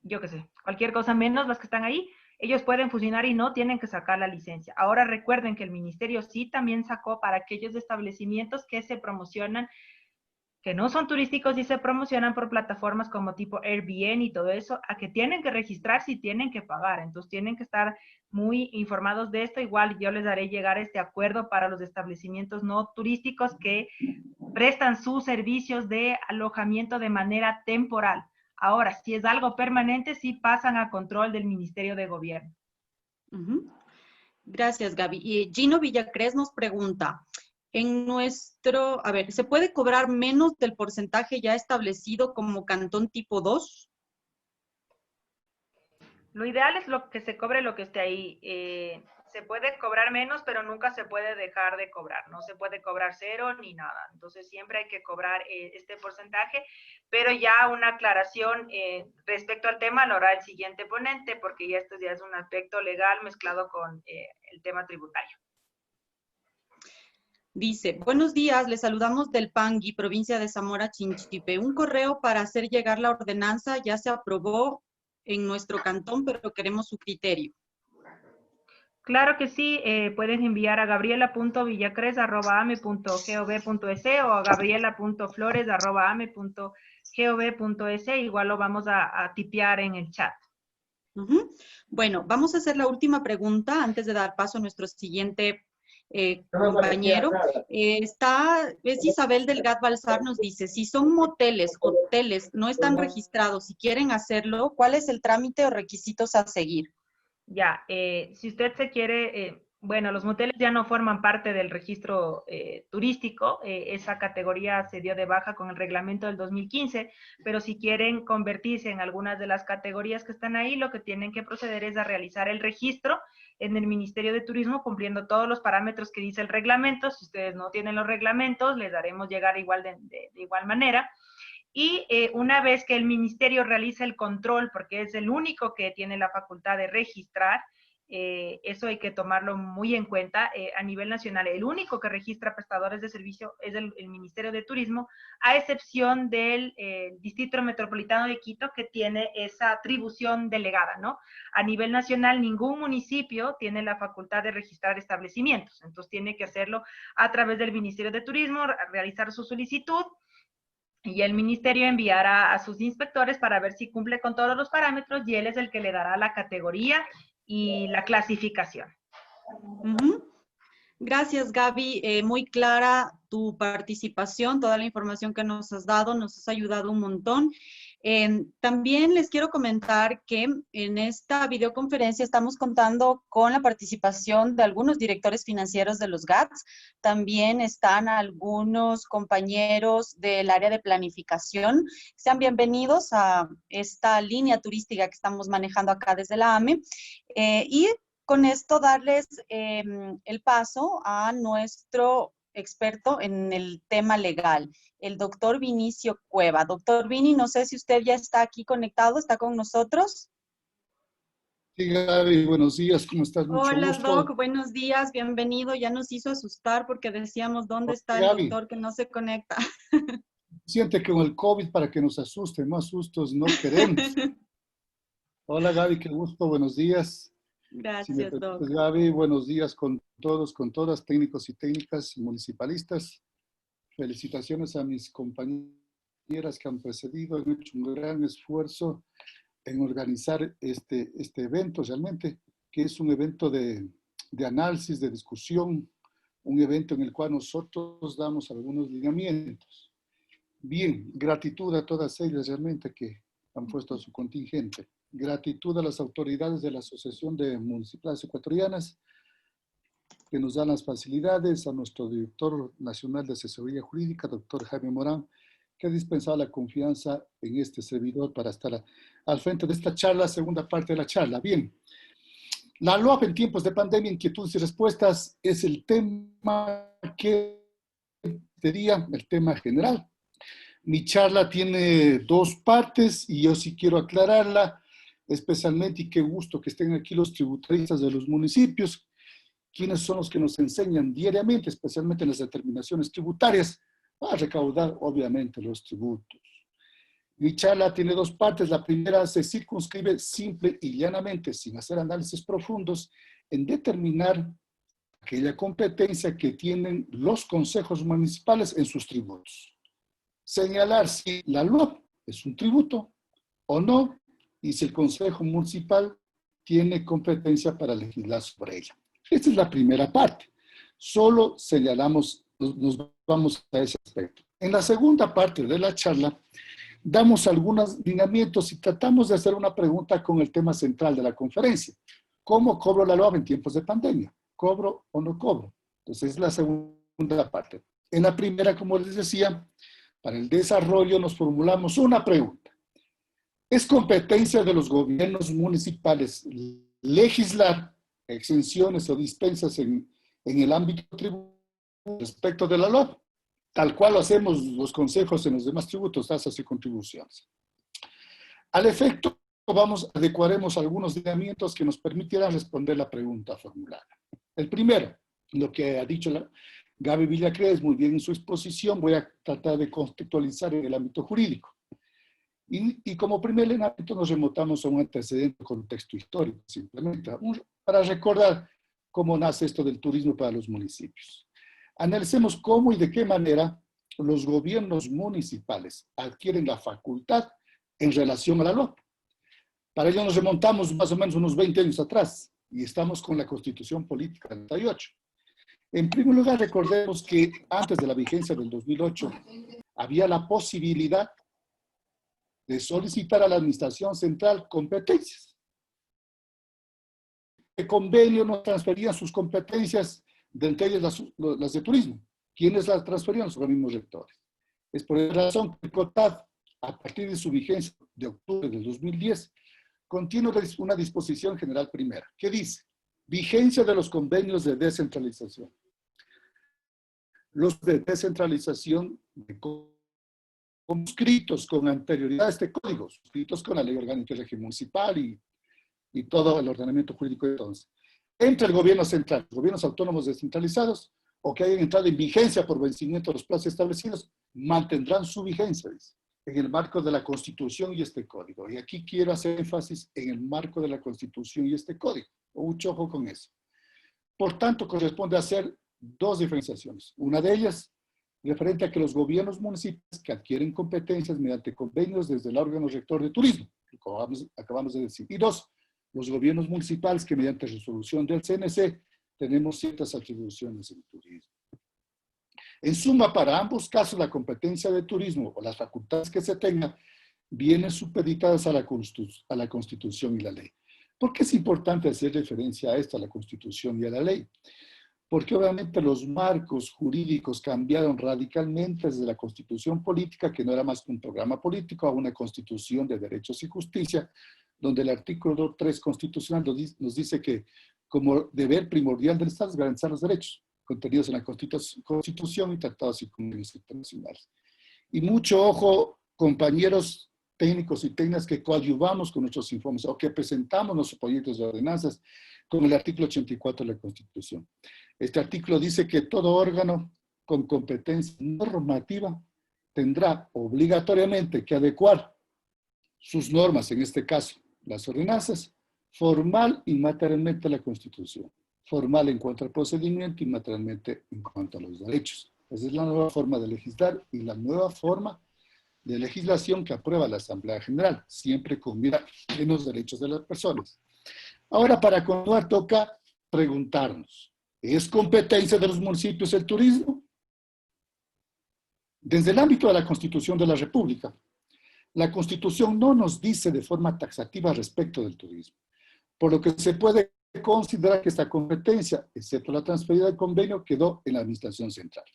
yo qué sé, cualquier cosa menos las que están ahí, ellos pueden fusionar y no tienen que sacar la licencia. Ahora recuerden que el ministerio sí también sacó para aquellos establecimientos que se promocionan, que no son turísticos y se promocionan por plataformas como tipo Airbnb y todo eso, a que tienen que registrarse y tienen que pagar. Entonces tienen que estar muy informados de esto. Igual yo les haré llegar este acuerdo para los establecimientos no turísticos que prestan sus servicios de alojamiento de manera temporal. Ahora, si es algo permanente, sí pasan a control del Ministerio de Gobierno. Gracias, Gaby. Y Gino Villacrés nos pregunta, a ver, ¿se puede cobrar menos del porcentaje ya establecido como cantón tipo 2? Lo ideal es lo que se cobre lo que esté ahí. Se puede cobrar menos, pero nunca se puede dejar de cobrar. No se puede cobrar cero ni nada. Entonces siempre hay que cobrar este porcentaje, pero ya una aclaración respecto al tema lo hará el siguiente ponente, porque ya esto ya es un aspecto legal mezclado con el tema tributario. Dice, buenos días, les saludamos del Pangui, provincia de Zamora Chinchipe. Un correo para hacer llegar la ordenanza ya se aprobó en nuestro cantón, pero queremos su criterio. Claro que sí, pueden enviar a gabriela.villacres@ame.gov.es o a gabriela.flores@ame.gov.es. Igual lo vamos a tipear en el chat. Bueno, vamos a hacer la última pregunta antes de dar paso a nuestro siguiente compañero. Es Isabel Delgado Balzar, nos dice, si son moteles, hoteles, no están registrados y quieren hacerlo, ¿cuál es el trámite o requisitos a seguir? Ya, si usted se quiere, bueno, los moteles ya no forman parte del registro turístico, esa categoría se dio de baja con el reglamento del 2015, pero si quieren convertirse en algunas de las categorías que están ahí, lo que tienen que proceder es a realizar el registro en el Ministerio de Turismo, cumpliendo todos los parámetros que dice el reglamento. Si ustedes no tienen los reglamentos, les daremos llegar igual de igual manera. Y una vez que el ministerio realiza el control, porque es el único que tiene la facultad de registrar, eso hay que tomarlo muy en cuenta, a nivel nacional, el único que registra prestadores de servicio es el Ministerio de Turismo, a excepción del Distrito Metropolitano de Quito, que tiene esa atribución delegada, ¿no? A nivel nacional, ningún municipio tiene la facultad de registrar establecimientos, entonces tiene que hacerlo a través del Ministerio de Turismo, realizar su solicitud, y el ministerio enviará a sus inspectores para ver si cumple con todos los parámetros y él es el que le dará la categoría y la clasificación. Gracias, Gaby. Muy clara tu participación, toda la información que nos has dado, nos has ayudado un montón. También les quiero comentar que en esta videoconferencia estamos contando con la participación de algunos directores financieros de los GATS. También están algunos compañeros del área de planificación. Sean bienvenidos a esta línea turística que estamos manejando acá desde la AME. Y con esto darles el paso a nuestro experto en el tema legal, el doctor Vinicio Cueva. Doctor Vini, no sé si usted ya está aquí conectado, ¿está con nosotros? Sí, Gaby, buenos días, ¿cómo estás? Mucho Hola, gusto. Doc, buenos días, bienvenido. Ya nos hizo asustar porque decíamos, ¿dónde está el Gaby, doctor que no se conecta? siente que con el COVID para que nos asuste, más sustos no queremos. Hola, Gaby, qué gusto, buenos días. Gracias, si me Doc. permites, Gaby, buenos días con todos, con todas, técnicos y técnicas municipalistas. Felicitaciones a mis compañeras que han precedido, han hecho un gran esfuerzo en organizar este evento realmente, que es un evento de análisis, de discusión, un evento en el cual nosotros damos algunos lineamientos. Bien, gratitud a todas ellas realmente que han puesto su contingente. Gratitud a las autoridades de la Asociación de Municipalidades Ecuatorianas que nos dan las facilidades, a nuestro director nacional de asesoría jurídica, doctor Jaime Morán, que ha dispensado la confianza en este servidor para estar al frente de esta charla, segunda parte de la charla. Bien, la LOAP en tiempos de pandemia, inquietudes y respuestas, es el tema que sería el tema general. Mi charla tiene dos partes y yo sí quiero aclararla, especialmente, y qué gusto que estén aquí los tributaristas de los municipios, quienes son los que nos enseñan diariamente, especialmente en las determinaciones tributarias, a recaudar obviamente los tributos. Mi charla tiene dos partes. La primera se circunscribe simple y llanamente, sin hacer análisis profundos, en determinar aquella competencia que tienen los consejos municipales en sus tributos. Señalar si la LOAP es un tributo o no, y si el Consejo Municipal tiene competencia para legislar sobre ella. Esta es la primera parte. Solo señalamos, nos vamos a ese aspecto. En la segunda parte de la charla, damos algunos lineamientos y tratamos de hacer una pregunta con el tema central de la conferencia. ¿Cómo cobro la LOAP en tiempos de pandemia? ¿Cobro o no cobro? Entonces, es la segunda parte. En la primera, como les decía, para el desarrollo nos formulamos una pregunta. ¿Es competencia de los gobiernos municipales legislar exenciones o dispensas en el ámbito tributario respecto de la LOAP? Tal cual lo hacemos los consejos en los demás tributos, tasas y contribuciones. Al efecto, adecuaremos algunos lineamientos que nos permitirán responder la pregunta formulada. El primero, lo que ha dicho Gaby Villacrés muy bien en su exposición, voy a tratar de contextualizar en el ámbito jurídico. Y como primer lineamiento nos remontamos a un antecedente contexto histórico, simplemente, para recordar cómo nace esto del turismo para los municipios. Analicemos cómo y de qué manera los gobiernos municipales adquieren la facultad en relación a la LOAP. Para ello nos remontamos más o menos unos 20 años atrás y estamos con la Constitución Política del 98. En primer lugar, recordemos que antes de la vigencia del 2008 había la posibilidad de solicitar a la Administración Central competencias. El convenio nos transfería sus competencias, de entre ellas las de turismo. ¿Quiénes las transferían? Los organismos rectores. Es por esa razón que el COTAD, a partir de su vigencia de octubre del 2010, contiene una disposición general primera, que dice, vigencia de los convenios de descentralización. Los de descentralización conscritos con anterioridad a este código, suscritos con la Ley Orgánica del Régimen Municipal y todo el ordenamiento jurídico entonces. Entre el gobierno central, los gobiernos autónomos descentralizados, o que hayan entrado en vigencia por vencimiento de los plazos establecidos, mantendrán su vigencia, dice, en el marco de la Constitución y este código. Y aquí quiero hacer énfasis en el marco de la Constitución y este código. Mucho ojo con eso. Por tanto, corresponde hacer dos diferenciaciones. Una de ellas, referente a que los gobiernos municipales que adquieren competencias mediante convenios desde el órgano rector de turismo, como acabamos de decir. Y dos, los gobiernos municipales que mediante resolución del CNC tenemos ciertas atribuciones en turismo. En suma, para ambos casos, la competencia de turismo o las facultades que se tengan vienen supeditadas a la Constitución y la ley. ¿Por qué es importante hacer referencia a esto, a la Constitución y a la ley? Porque obviamente los marcos jurídicos cambiaron radicalmente desde la Constitución política, que no era más que un programa político, a una Constitución de Derechos y Justicia, donde el artículo 3 constitucional nos dice que como deber primordial del Estado es garantizar los derechos contenidos en la Constitución y tratados y convenios internacionales. Y mucho ojo, compañeros técnicos y técnicas que coadyuvamos con nuestros informes o que presentamos nuestros proyectos de ordenanzas con el artículo 84 de la Constitución. Este artículo dice que todo órgano con competencia normativa tendrá obligatoriamente que adecuar sus normas, en este caso las ordenanzas, formal y materialmente a la Constitución. Formal en cuanto al procedimiento y materialmente en cuanto a los derechos. Esa es la nueva forma de legislar y la nueva forma de legislación que aprueba la Asamblea General, siempre con mira en los derechos de las personas. Ahora, para continuar, toca preguntarnos, ¿es competencia de los municipios el turismo? Desde el ámbito de la Constitución de la República, la Constitución no nos dice de forma taxativa respecto del turismo, por lo que se puede considerar que esta competencia, excepto la transferida del convenio, quedó en la Administración Central.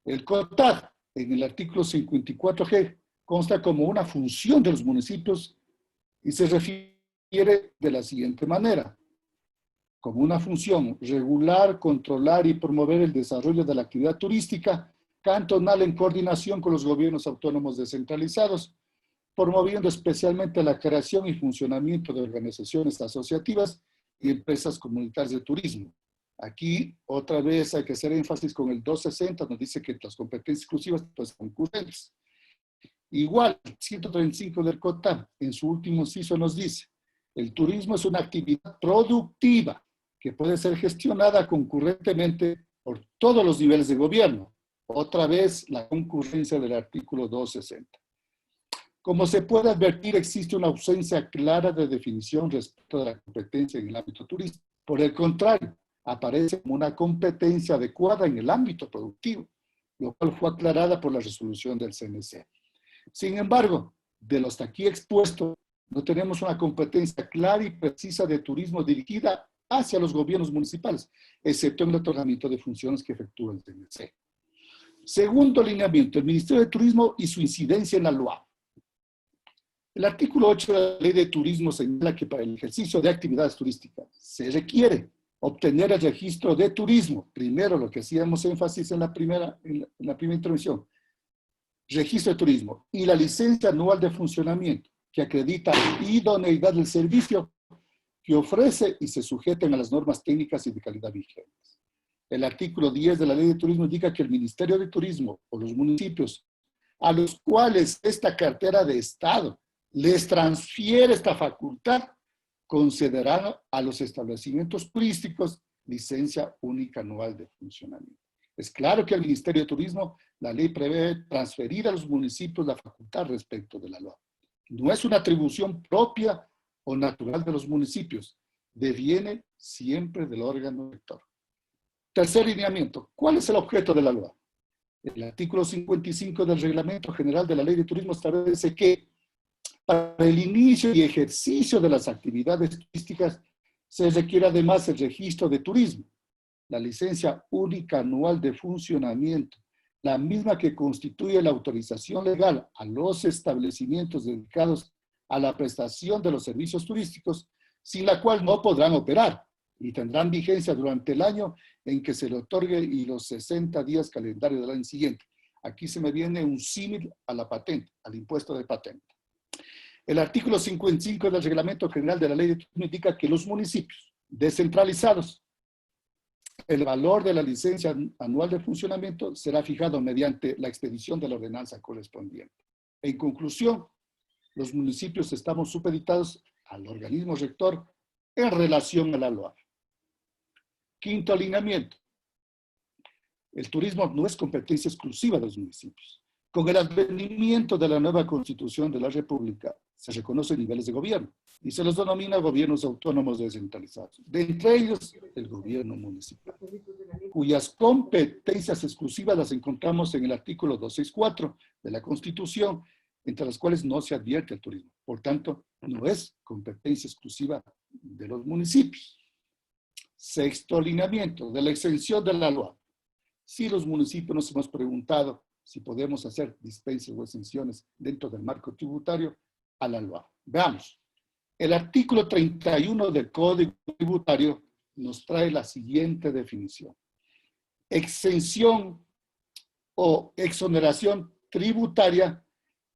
El COTAD, en el artículo 54G, consta como una función de los municipios y se refiere de la siguiente manera. Como una función, regular, controlar y promover el desarrollo de la actividad turística cantonal en coordinación con los gobiernos autónomos descentralizados, promoviendo especialmente la creación y funcionamiento de organizaciones asociativas y empresas comunitarias de turismo. Aquí, otra vez, hay que hacer énfasis con el 260, nos dice que las competencias exclusivas pues, concurrentes. Igual, 135 del COTAM, en su último inciso nos dice, el turismo es una actividad productiva que puede ser gestionada concurrentemente por todos los niveles de gobierno. Otra vez, la concurrencia del artículo 260. Como se puede advertir, existe una ausencia clara de definición respecto de la competencia en el ámbito turístico. Por el contrario, aparece como una competencia adecuada en el ámbito productivo, lo cual fue aclarada por la resolución del CNC. Sin embargo, de lo hasta aquí expuesto, no tenemos una competencia clara y precisa de turismo dirigida hacia los gobiernos municipales, excepto en el otorgamiento de funciones que efectúa el CNC. Segundo lineamiento, el Ministerio de Turismo y su incidencia en la LOA. El artículo 8 de la Ley de Turismo señala que para el ejercicio de actividades turísticas se requiere obtener el registro de turismo. Primero, lo que hacíamos énfasis en la primera intervención, registro de turismo y la licencia anual de funcionamiento que acredita idoneidad del servicio que ofrece y se sujeten a las normas técnicas y de calidad vigentes. El artículo 10 de la Ley de Turismo indica que el Ministerio de Turismo o los municipios a los cuales esta cartera de Estado les transfiere esta facultad, concederán a los establecimientos turísticos licencia única anual de funcionamiento. Es claro que el Ministerio de Turismo, la ley prevé transferir a los municipios la facultad respecto de la LOA. No es una atribución propia o natural de los municipios, deviene siempre del órgano rector. Tercer lineamiento, ¿cuál es el objeto de la LOA? El artículo 55 del Reglamento General de la Ley de Turismo establece que para el inicio y ejercicio de las actividades turísticas se requiere además el registro de turismo, la licencia única anual de funcionamiento, la misma que constituye la autorización legal a los establecimientos dedicados a la prestación de los servicios turísticos, sin la cual no podrán operar y tendrán vigencia durante el año en que se le otorgue y los 60 días calendario del año siguiente. Aquí se me viene un símil a la patente, al impuesto de patente. El artículo 55 del Reglamento General de la Ley de Turismo indica que los municipios descentralizados, el valor de la licencia anual de funcionamiento será fijado mediante la expedición de la ordenanza correspondiente. En conclusión, los municipios estamos supeditados al organismo rector en relación a la LOA. Quinto alineamiento. El turismo no es competencia exclusiva de los municipios. Con el advenimiento de la nueva Constitución de la República, se reconocen niveles de gobierno y se los denomina gobiernos autónomos descentralizados. De entre ellos, el gobierno municipal, cuyas competencias exclusivas las encontramos en el artículo 264 de la Constitución, entre las cuales no se advierte el turismo. Por tanto, no es competencia exclusiva de los municipios. Sexto lineamiento, de la exención de la LOA. Si los municipios nos hemos preguntado si podemos hacer dispensas o exenciones dentro del marco tributario a la LOA. Veamos. El artículo 31 del Código Tributario nos trae la siguiente definición. Exención o exoneración tributaria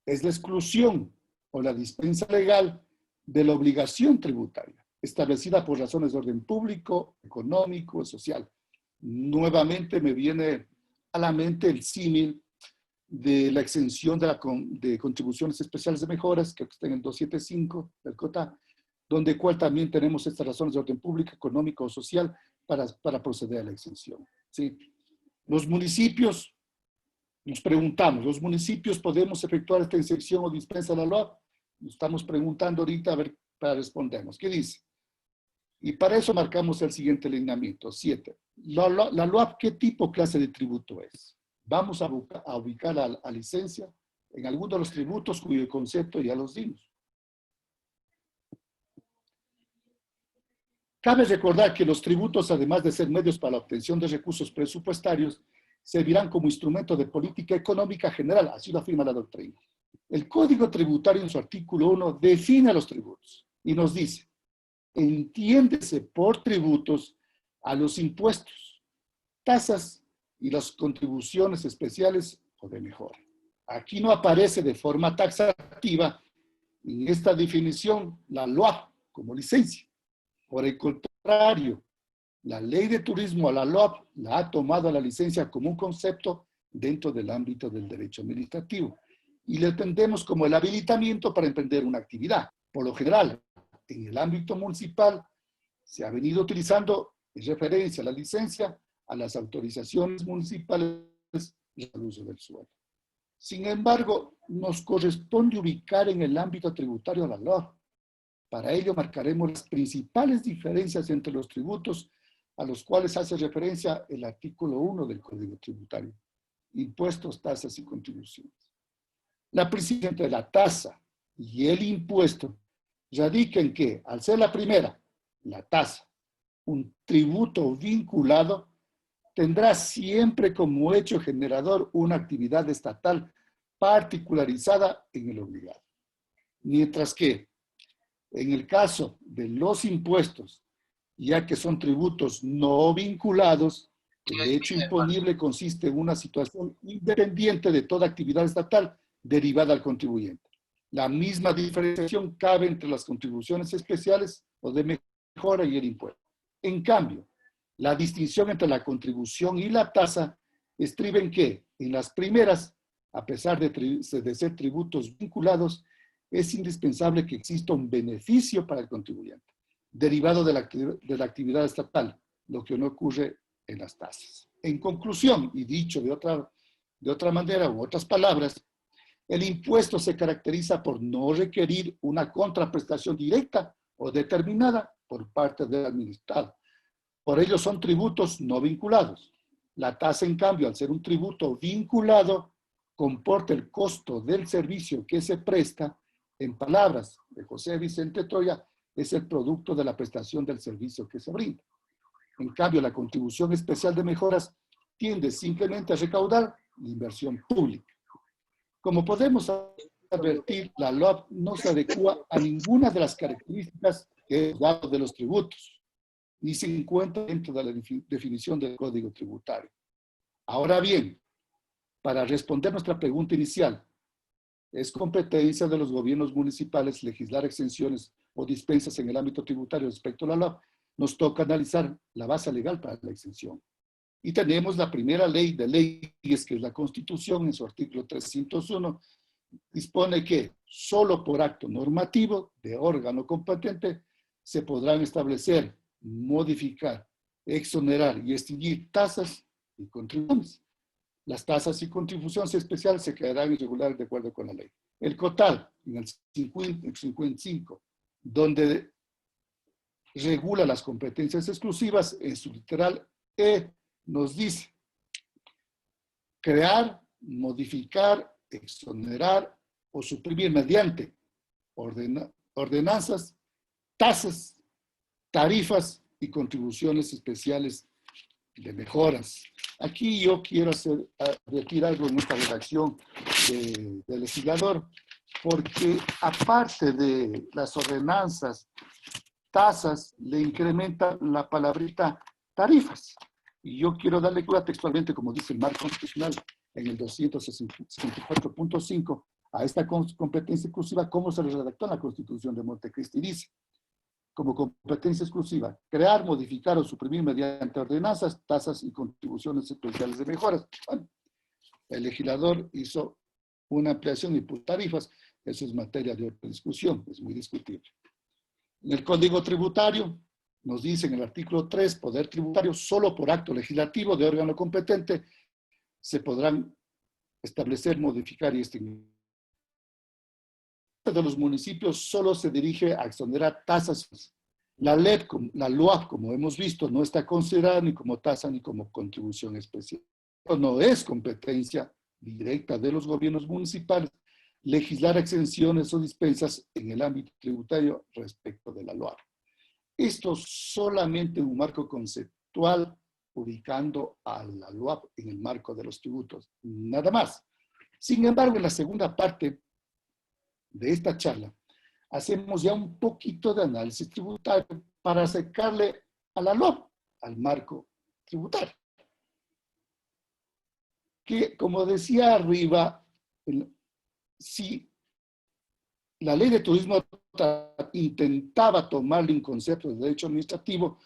es la exclusión o la dispensa legal de la obligación tributaria, establecida por razones de orden público, económico, social. Nuevamente me viene a la mente el símil de la exención de contribuciones especiales de mejoras, que está en el 275 del COTA, donde cual también tenemos estas razones de orden público, económico o social para proceder a la exención. ¿Sí? Los municipios Nos preguntamos, ¿los municipios podemos efectuar esta inserción o dispensa de la LOAP? Nos estamos preguntando ahorita a ver para respondernos. ¿Qué dice? Y para eso marcamos el siguiente lineamiento, 7. La LOAP, ¿qué tipo, clase de tributo es? Vamos a ubicar a licencia en alguno de los tributos cuyo concepto ya los dimos. Cabe recordar que los tributos, además de ser medios para la obtención de recursos presupuestarios, servirán como instrumento de política económica general, así lo afirma la doctrina. El Código Tributario en su artículo 1 define los tributos y nos dice, entiéndese por tributos a los impuestos, tasas y las contribuciones especiales o de mejora. Aquí no aparece de forma taxativa en esta definición la LOAP como licencia. Por el contrario, la Ley de Turismo, la LOAP, la ha tomado a la licencia como un concepto dentro del ámbito del derecho administrativo y le entendemos como el habilitamiento para emprender una actividad. Por lo general, en el ámbito municipal se ha venido utilizando en referencia a la licencia a las autorizaciones municipales y al uso del suelo. Sin embargo, nos corresponde ubicar en el ámbito tributario la LOAP. Para ello marcaremos las principales diferencias entre los tributos a los cuales hace referencia el artículo 1 del Código Tributario. Impuestos, tasas y contribuciones. La principal entre la tasa y el impuesto radica en que, al ser la primera, la tasa, un tributo vinculado, tendrá siempre como hecho generador una actividad estatal particularizada en el obligado. Mientras que, en el caso de los impuestos, ya que son tributos no vinculados, el hecho imponible consiste en una situación independiente de toda actividad estatal derivada al contribuyente. La misma diferenciación cabe entre las contribuciones especiales o de mejora y el impuesto. En cambio, la distinción entre la contribución y la tasa estriba en que, en las primeras, a pesar de ser tributos vinculados, es indispensable que exista un beneficio para el contribuyente, derivado de la actividad estatal, lo que no ocurre en las tasas. En conclusión, y dicho de otra manera u otras palabras, el impuesto se caracteriza por no requerir una contraprestación directa o determinada por parte del administrado. Por ello son tributos no vinculados. La tasa, en cambio, al ser un tributo vinculado, comporta el costo del servicio que se presta. En palabras de José Vicente Troya, es el producto de la prestación del servicio que se brinda. En cambio, la contribución especial de mejoras tiende simplemente a recaudar la inversión pública. Como podemos advertir, la LOAP no se adecua a ninguna de las características que hemos dado de los tributos, ni se encuentra dentro de la definición del Código Tributario. Ahora bien, para responder nuestra pregunta inicial, ¿es competencia de los gobiernos municipales legislar exenciones o dispensas en el ámbito tributario respecto a la LOAP? Nos toca analizar la base legal para la exención. Y tenemos la primera ley de leyes, que es la Constitución, en su artículo 301, dispone que solo por acto normativo de órgano competente se podrán establecer, modificar, exonerar y extinguir tasas y contribuciones. Las tasas y contribuciones especiales se quedarán irregulares de acuerdo con la ley. El COTAD, en el 55, donde regula las competencias exclusivas, en su literal E, nos dice crear, modificar, exonerar o suprimir mediante ordenanzas, tasas, tarifas y contribuciones especiales de mejoras. Aquí yo quiero decir algo en esta redacción del legislador, porque aparte de las ordenanzas, tasas, le incrementa la palabrita tarifas. Y yo quiero dar lectura textualmente, como dice el marco constitucional en el 264.5, a esta competencia exclusiva, cómo se le redactó en la Constitución de Montecristi. Dice, como competencia exclusiva, crear, modificar o suprimir mediante ordenanzas, tasas y contribuciones especiales de mejoras. Bueno, el legislador hizo una ampliación y puso tarifas, eso es materia de otra discusión, es muy discutible. En el Código Tributario nos dice en el artículo 3, poder tributario, solo por acto legislativo de órgano competente se podrán establecer, modificar y extinguir. De los municipios solo se dirige a exonerar tasas. La LOAP, como hemos visto, no está considerada ni como tasa ni como contribución especial. No es competencia directa de los gobiernos municipales legislar exenciones o dispensas en el ámbito tributario respecto de la LOAP. Esto solamente en un marco conceptual, ubicando a la LOAP en el marco de los tributos, nada más. Sin embargo, en la segunda parte de esta charla, hacemos ya un poquito de análisis tributario para acercarle a la LOAP, al marco tributario. Que, como decía arriba, si la ley de turismo intentaba tomarle un concepto de derecho administrativo,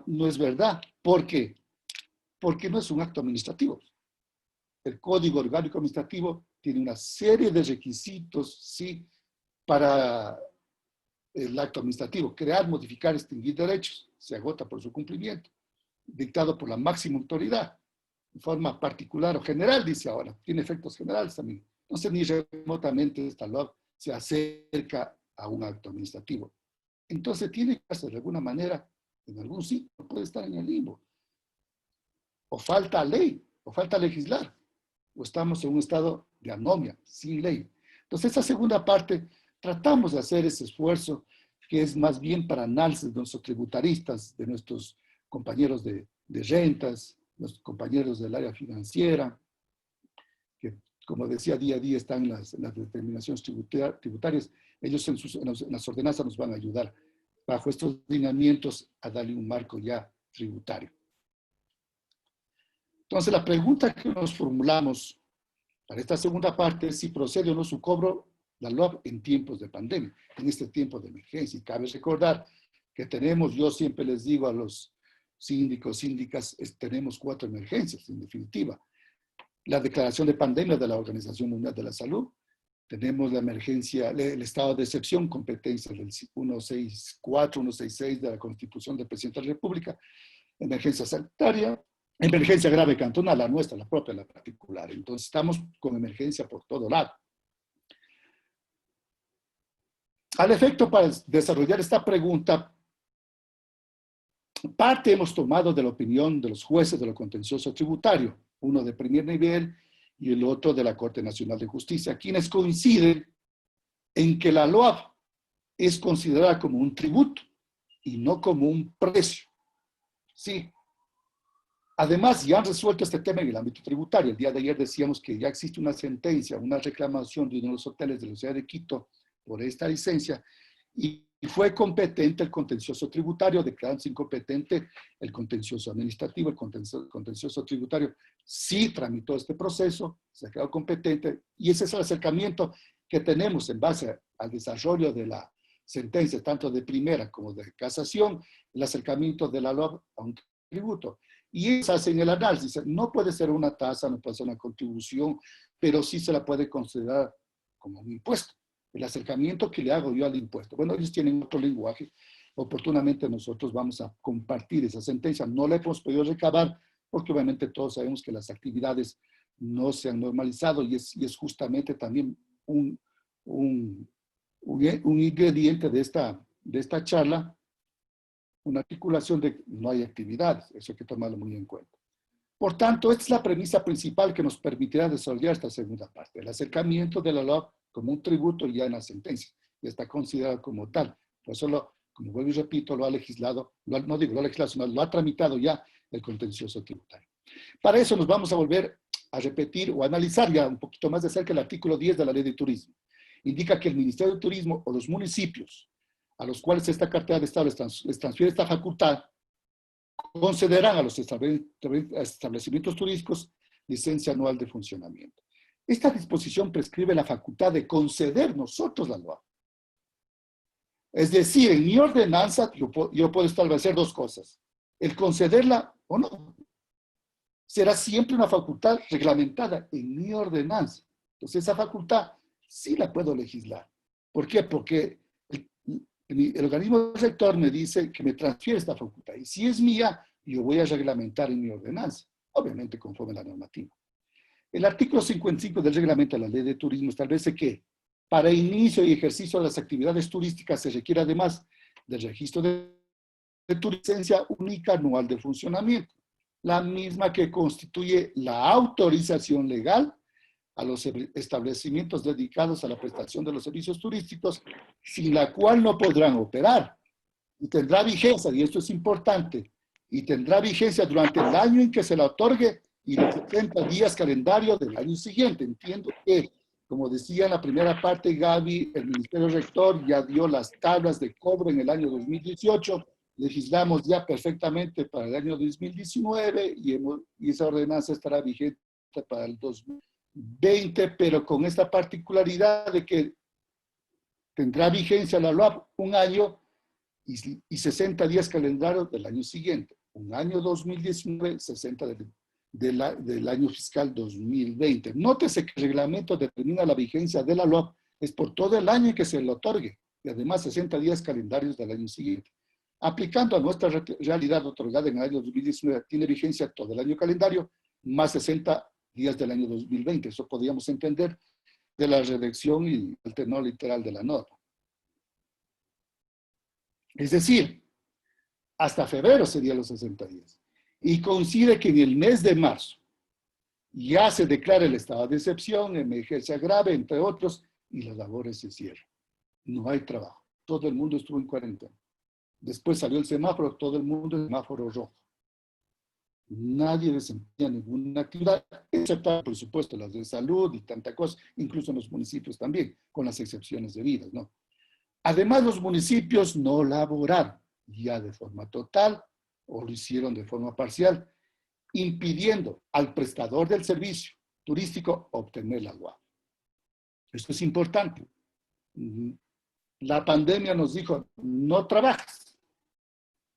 no es verdad. ¿Por qué? Porque no es un acto administrativo. El Código Orgánico Administrativo tiene una serie de requisitos, sí, para el acto administrativo. Crear, modificar, extinguir derechos. Se agota por su cumplimiento. Dictado por la máxima autoridad. En forma particular o general, dice ahora. Tiene efectos generales también. Entonces, ni remotamente esta LOAP se acerca a un acto administrativo. Entonces, tiene que hacer de alguna manera, en algún sitio, puede estar en el limbo. O falta ley, o falta legislar. O estamos en un estado de anomia, sin ley. Entonces, esa segunda parte, tratamos de hacer ese esfuerzo que es más bien para análisis de nuestros tributaristas, de nuestros compañeros de rentas, nuestros compañeros del área financiera, que, como decía, día a día están en las determinaciones tributarias. Ellos en las ordenanzas nos van a ayudar bajo estos lineamientos a darle un marco ya tributario. Entonces, la pregunta que nos formulamos para esta segunda parte es si procede o no su cobro la LOAP en tiempos de pandemia, en este tiempo de emergencia. Y cabe recordar que tenemos, yo siempre les digo a los síndicos, síndicas, tenemos 4 emergencias, en definitiva. La declaración de pandemia de la Organización Mundial de la Salud, tenemos la emergencia, el estado de excepción, competencia del 164, 166 de la Constitución del Presidente de la República, emergencia sanitaria, emergencia grave cantonal, la nuestra, la propia, la particular. Entonces estamos con emergencia por todo lado. Al efecto, para desarrollar esta pregunta, parte hemos tomado de la opinión de los jueces de lo contencioso tributario, uno de primer nivel y el otro de la Corte Nacional de Justicia, quienes coinciden en que la LOAP es considerada como un tributo y no como un precio. Sí. Además, ya han resuelto este tema en el ámbito tributario. El día de ayer decíamos que ya existe una sentencia, una reclamación de uno de los hoteles de la ciudad de Quito por esta licencia, y fue competente el contencioso tributario, declarándose incompetente el contencioso administrativo. El contencioso tributario sí tramitó este proceso, se ha quedado competente, y ese es el acercamiento que tenemos en base al desarrollo de la sentencia, tanto de primera como de casación, el acercamiento de la LOAP a un tributo. Y ellos hacen el análisis, no puede ser una tasa, no puede ser una contribución, pero sí se la puede considerar como un impuesto. El acercamiento que le hago yo al impuesto. Bueno, ellos tienen otro lenguaje. Oportunamente nosotros vamos a compartir esa sentencia. No la hemos podido recabar porque obviamente todos sabemos que las actividades no se han normalizado y es justamente también un ingrediente de esta charla, una articulación de no hay actividades. Eso hay que tomarlo muy en cuenta. Por tanto, esta es la premisa principal que nos permitirá desarrollar esta segunda parte. El acercamiento de la LOAP como un tributo ya en la sentencia. Ya está considerado como tal. Por eso, como vuelvo y repito, lo ha legislado, no digo lo ha legislado, sino lo ha tramitado ya el contencioso tributario. Para eso nos vamos a volver a repetir o analizar ya un poquito más de cerca el artículo 10 de la Ley de Turismo. Indica que el Ministerio de Turismo o los municipios a los cuales esta cartera de Estado les transfiere esta facultad, concederán a los establecimientos turísticos licencia anual de funcionamiento. Esta disposición prescribe la facultad de conceder nosotros la LOAP. Es decir, en mi ordenanza yo puedo establecer 2 cosas. El concederla o no. Será siempre una facultad reglamentada en mi ordenanza. Entonces esa facultad sí la puedo legislar. ¿Por qué? Porque el organismo rector me dice que me transfiere esta facultad. Y si es mía, yo voy a reglamentar en mi ordenanza. Obviamente conforme a la normativa. El artículo 55 del reglamento de la Ley de Turismo establece que para inicio y ejercicio de las actividades turísticas se requiere además del registro de tu licencia única anual de funcionamiento, la misma que constituye la autorización legal a los establecimientos dedicados a la prestación de los servicios turísticos, sin la cual no podrán operar. Y tendrá vigencia, y esto es importante, y tendrá vigencia durante el año en que se la otorgue y los 70 días calendario del año siguiente. Entiendo que, como decía en la primera parte Gaby, el Ministerio Rector ya dio las tablas de cobro en el año 2018, legislamos ya perfectamente para el año 2019 y esa ordenanza estará vigente para el 2020, pero con esta particularidad de que tendrá vigencia la LOAP un año y 60 días calendario del año siguiente. Un año 2019, 60 del año fiscal 2020. Nótese que el reglamento determina la vigencia de la LOAP es por todo el año en que se le otorgue y además 60 días calendarios del año siguiente. Aplicando a nuestra realidad otorgada en el año 2019, tiene vigencia todo el año calendario, más 60 días del año 2020. Eso podríamos entender de la redacción y el tenor literal de la norma. Es decir, hasta febrero serían los 60 días. Y coincide que en el mes de marzo ya se declara el estado de excepción, emergencia grave, entre otros, y las labores se cierran. No hay trabajo. Todo el mundo estuvo en cuarentena. Después salió el semáforo, todo el mundo en semáforo rojo. Nadie desempeña ninguna actividad, excepto, por supuesto, las de salud y tanta cosa, incluso en los municipios también, con las excepciones debidas, ¿no? Además, los municipios no laboraron ya de forma total o lo hicieron de forma parcial, impidiendo al prestador del servicio turístico obtener la LOAP. Esto es importante. La pandemia nos dijo, no trabajas.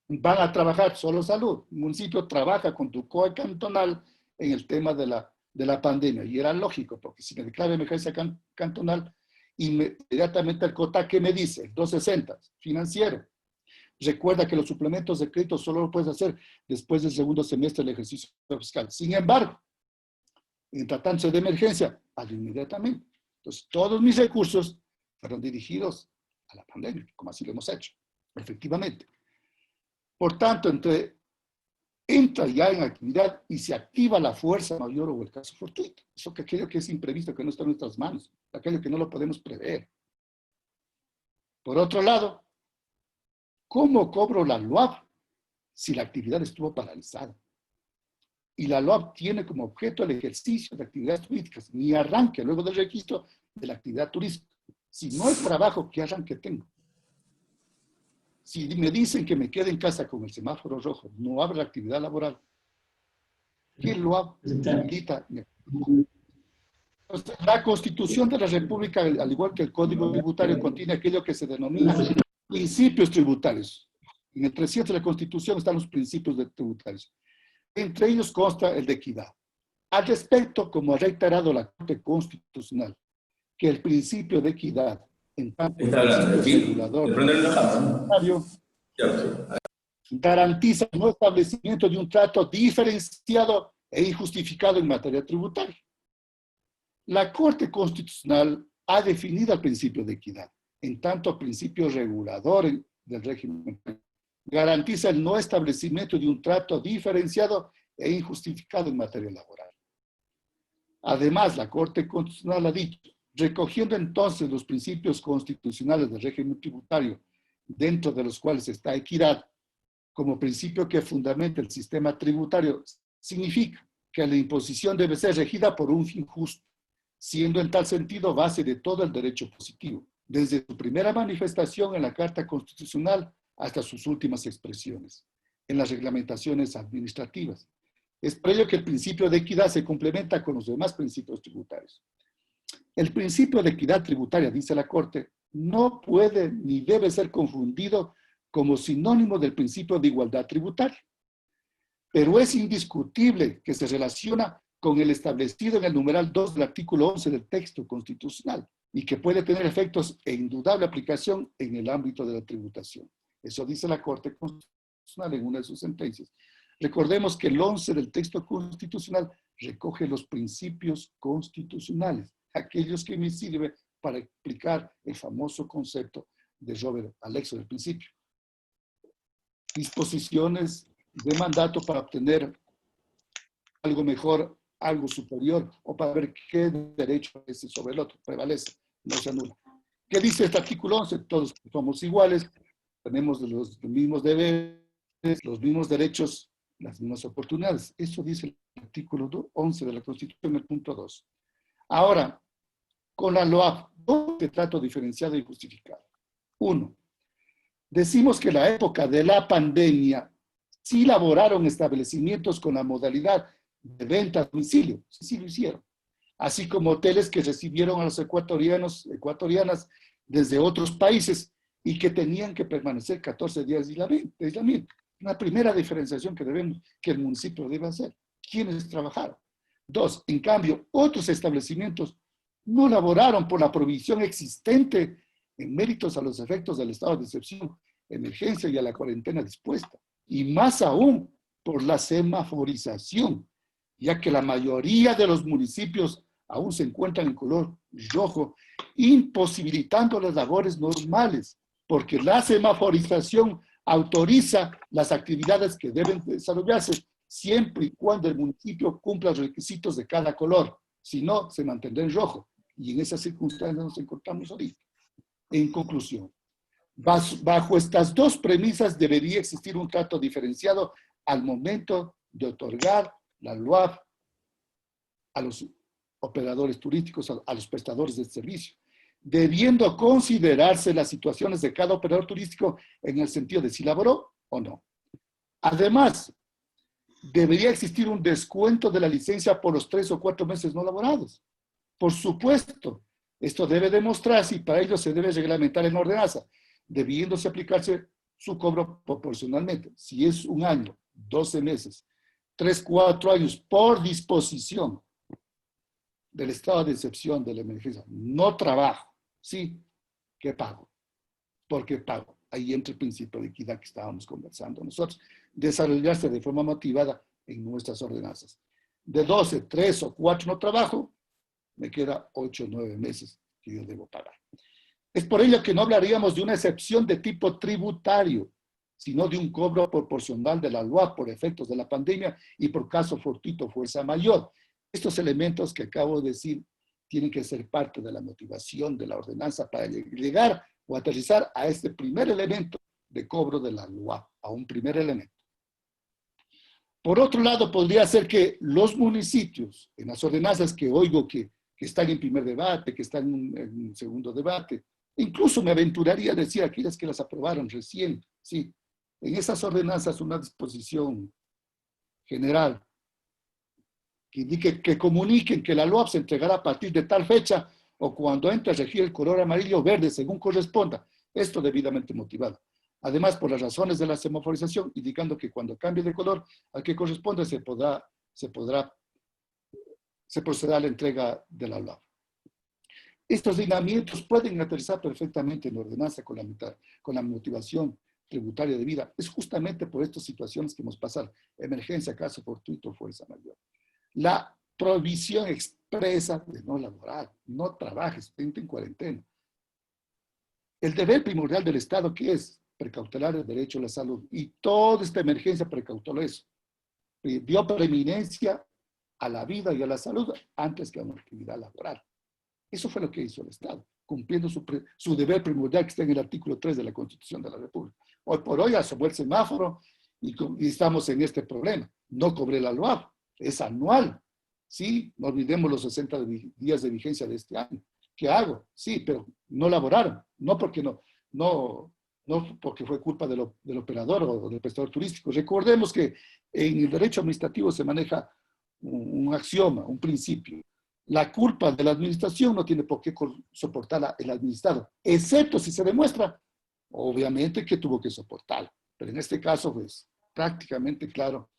Van a trabajar solo salud. El municipio trabaja con tu COE cantonal en el tema de la pandemia. Y era lógico, porque si me declara emergencia cantonal, inmediatamente el COTAC me dice, el 260, financiero. Recuerda que los suplementos de crédito solo lo puedes hacer después del segundo semestre del ejercicio fiscal. Sin embargo, en tratándose de emergencia, hazlo inmediatamente. Entonces, todos mis recursos fueron dirigidos a la pandemia, como así lo hemos hecho, efectivamente. Por tanto, entra ya en actividad y se activa la fuerza mayor o el caso fortuito. Eso que aquello que es imprevisto, que no está en nuestras manos, aquello que no lo podemos prever. Por otro lado, ¿cómo cobro la LOAP si la actividad estuvo paralizada? Y la LOAP tiene como objeto el ejercicio de actividades turísticas, ni arranque luego del registro de la actividad turística. Si no hay trabajo, ¿qué arranque tengo? Si me dicen que me quede en casa con el semáforo rojo, no habrá actividad laboral, ¿qué LOAP habilita? La Constitución de la República, al igual que el Código Tributario, contiene aquello que se denomina principios tributarios. En el 300 de la Constitución están los principios tributarios. Entre ellos consta el de equidad. Al respecto, como ha reiterado la Corte Constitucional, que el principio de equidad, en tanto que regulador garantiza el no establecimiento de un trato diferenciado e injustificado en materia tributaria. La Corte Constitucional ha definido el principio de equidad, en tanto principio regulador del régimen garantiza el no establecimiento de un trato diferenciado e injustificado en materia laboral. Además, la Corte Constitucional ha dicho, recogiendo entonces los principios constitucionales del régimen tributario, dentro de los cuales está equidad, como principio que fundamenta el sistema tributario, significa que la imposición debe ser regida por un fin justo, siendo en tal sentido base de todo el derecho positivo, desde su primera manifestación en la Carta Constitucional hasta sus últimas expresiones, en las reglamentaciones administrativas. Es por ello que el principio de equidad se complementa con los demás principios tributarios. El principio de equidad tributaria, dice la Corte, no puede ni debe ser confundido como sinónimo del principio de igualdad tributaria, pero es indiscutible que se relaciona con el establecido en el numeral 2 del artículo 11 del texto constitucional y que puede tener efectos e indudable aplicación en el ámbito de la tributación. Eso dice la Corte Constitucional en una de sus sentencias. Recordemos que el 11 del texto constitucional recoge los principios constitucionales, aquellos que me sirven para explicar el famoso concepto de Robert Alexo del principio. Disposiciones de mandato para obtener algo mejor, algo superior, o para ver qué derecho es sobre el otro, prevalece, no se anula. ¿Qué dice este artículo 11? Todos somos iguales, tenemos los mismos deberes, los mismos derechos, las mismas oportunidades. Eso dice el artículo 11 de la Constitución, el punto 2. Ahora, con la LOAF, dos trato diferenciado y justificado. Uno, decimos que en la época de la pandemia sí laboraron establecimientos con la modalidad de venta a domicilio, sí lo hicieron. Así como hoteles que recibieron a los ecuatorianas desde otros países y que tenían que permanecer 14 días de aislamiento. Una primera diferenciación que el municipio debe hacer. ¿Quiénes trabajaron? Dos, en cambio, otros establecimientos no laboraron por la provisión existente en méritos a los efectos del estado de excepción, emergencia y a la cuarentena dispuesta. Y más aún por la semaforización, ya que la mayoría de los municipios aún se encuentran en color rojo, imposibilitando las labores normales, porque la semaforización autoriza las actividades que deben desarrollarse siempre y cuando el municipio cumpla los requisitos de cada color. Si no, se mantendrá en rojo. Y en esas circunstancias nos encontramos ahorita. En conclusión, bajo estas dos premisas debería existir un trato diferenciado al momento de otorgar la LOAF a los operadores turísticos, a los prestadores de servicio, debiendo considerarse las situaciones de cada operador turístico en el sentido de si laboró o no. Además, debería existir un descuento de la licencia por los 3 o 4 meses no laborados. Por supuesto, esto debe demostrarse y para ello se debe reglamentar en la ordenanza, debiéndose aplicarse su cobro proporcionalmente. Si es 1 año, 12 meses, 3, 4 años por disposición del estado de excepción de la emergencia, no trabajo, sí, ¿qué pago? ¿Por qué pago? Ahí entra el principio de equidad que estábamos conversando nosotros, desarrollarse de forma motivada en nuestras ordenanzas. De 12, 3 o 4 no trabajo, me queda 8 o 9 meses que yo debo pagar. Es por ello que no hablaríamos de una excepción de tipo tributario, sino de un cobro proporcional de la LOAF por efectos de la pandemia y por caso fortuito fuerza mayor. Estos elementos que acabo de decir tienen que ser parte de la motivación de la ordenanza para llegar o aterrizar a este primer elemento de cobro de la LOAF, a un primer elemento. Por otro lado, podría ser que los municipios, en las ordenanzas que oigo que están en primer debate, que están en segundo debate, incluso me aventuraría a decir aquellas que las aprobaron recién, sí, en esas ordenanzas una disposición general que indique, que comuniquen que la LOAF se entregará a partir de tal fecha o cuando entre a regir el color amarillo o verde según corresponda. Esto debidamente motivado. Además, por las razones de la semaforización, indicando que cuando cambie de color al que corresponde se procederá a la entrega de la LOAF. Estos lineamientos pueden aterrizar perfectamente en la ordenanza con la motivación tributaria debida. Es justamente por estas situaciones que hemos pasado. Emergencia, caso fortuito, fuerza mayor. La prohibición expresa de no laborar, no trabajes, vente en cuarentena. El deber primordial del Estado, ¿qué es? Precautelar el derecho a la salud. Y toda esta emergencia precauteló eso. Dio preeminencia a la vida y a la salud antes que a una actividad laboral. Eso fue lo que hizo el Estado, cumpliendo su deber primordial que está en el artículo 3 de la Constitución de la República. Hoy por hoy asomó el semáforo y estamos en este problema. No cobré la LOAF, es anual. Sí, no olvidemos los 60 días de vigencia de este año. ¿Qué hago? Sí, pero no laboraron. No porque porque fue culpa del operador o del prestador turístico. Recordemos que en el derecho administrativo se maneja un axioma, un principio. La culpa de la administración no tiene por qué soportarla el administrado, excepto si se demuestra, obviamente, que tuvo que soportarla. Pero en este caso, pues, prácticamente claro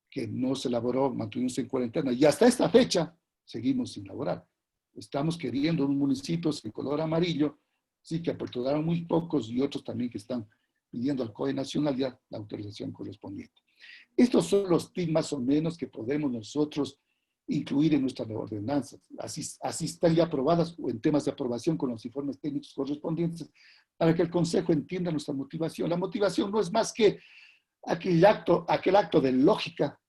que no se laboró, mantuvimos en cuarentena. Y hasta esta fecha, seguimos sin laborar. Estamos queriendo un municipio en color amarillo, sí, que aperturaron muy pocos y otros también que están pidiendo al COE Nacional ya la autorización correspondiente. Estos son los tips más o menos que podemos nosotros incluir en nuestras ordenanzas. Así están ya aprobadas o en temas de aprobación con los informes técnicos correspondientes para que el Consejo entienda nuestra motivación. La motivación no es más que aquel acto de lógica,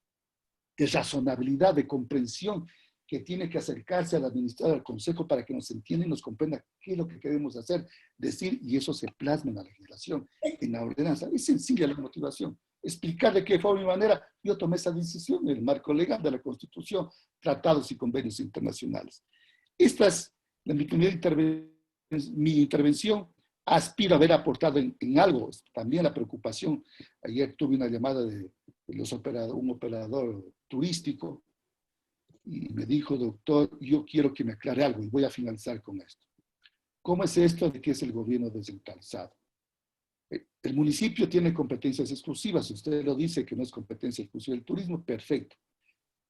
de razonabilidad, de comprensión que tiene que acercarse al administrador del Consejo para que nos entienda y nos comprenda qué es lo que queremos hacer, decir, y eso se plasma en la legislación, en la ordenanza. Es sencilla la motivación. Explicar de qué forma y manera yo tomé esa decisión en el marco legal de la Constitución, tratados y convenios internacionales. Esta es mi primera intervención. Aspiro a haber aportado en algo. También la preocupación. Ayer tuve una llamada de un operador turístico y me dijo, doctor, yo quiero que me aclare algo y voy a finalizar con esto. ¿Cómo es esto de que es el gobierno descentralizado? El municipio tiene competencias exclusivas. Usted lo dice que no es competencia exclusiva del turismo, perfecto.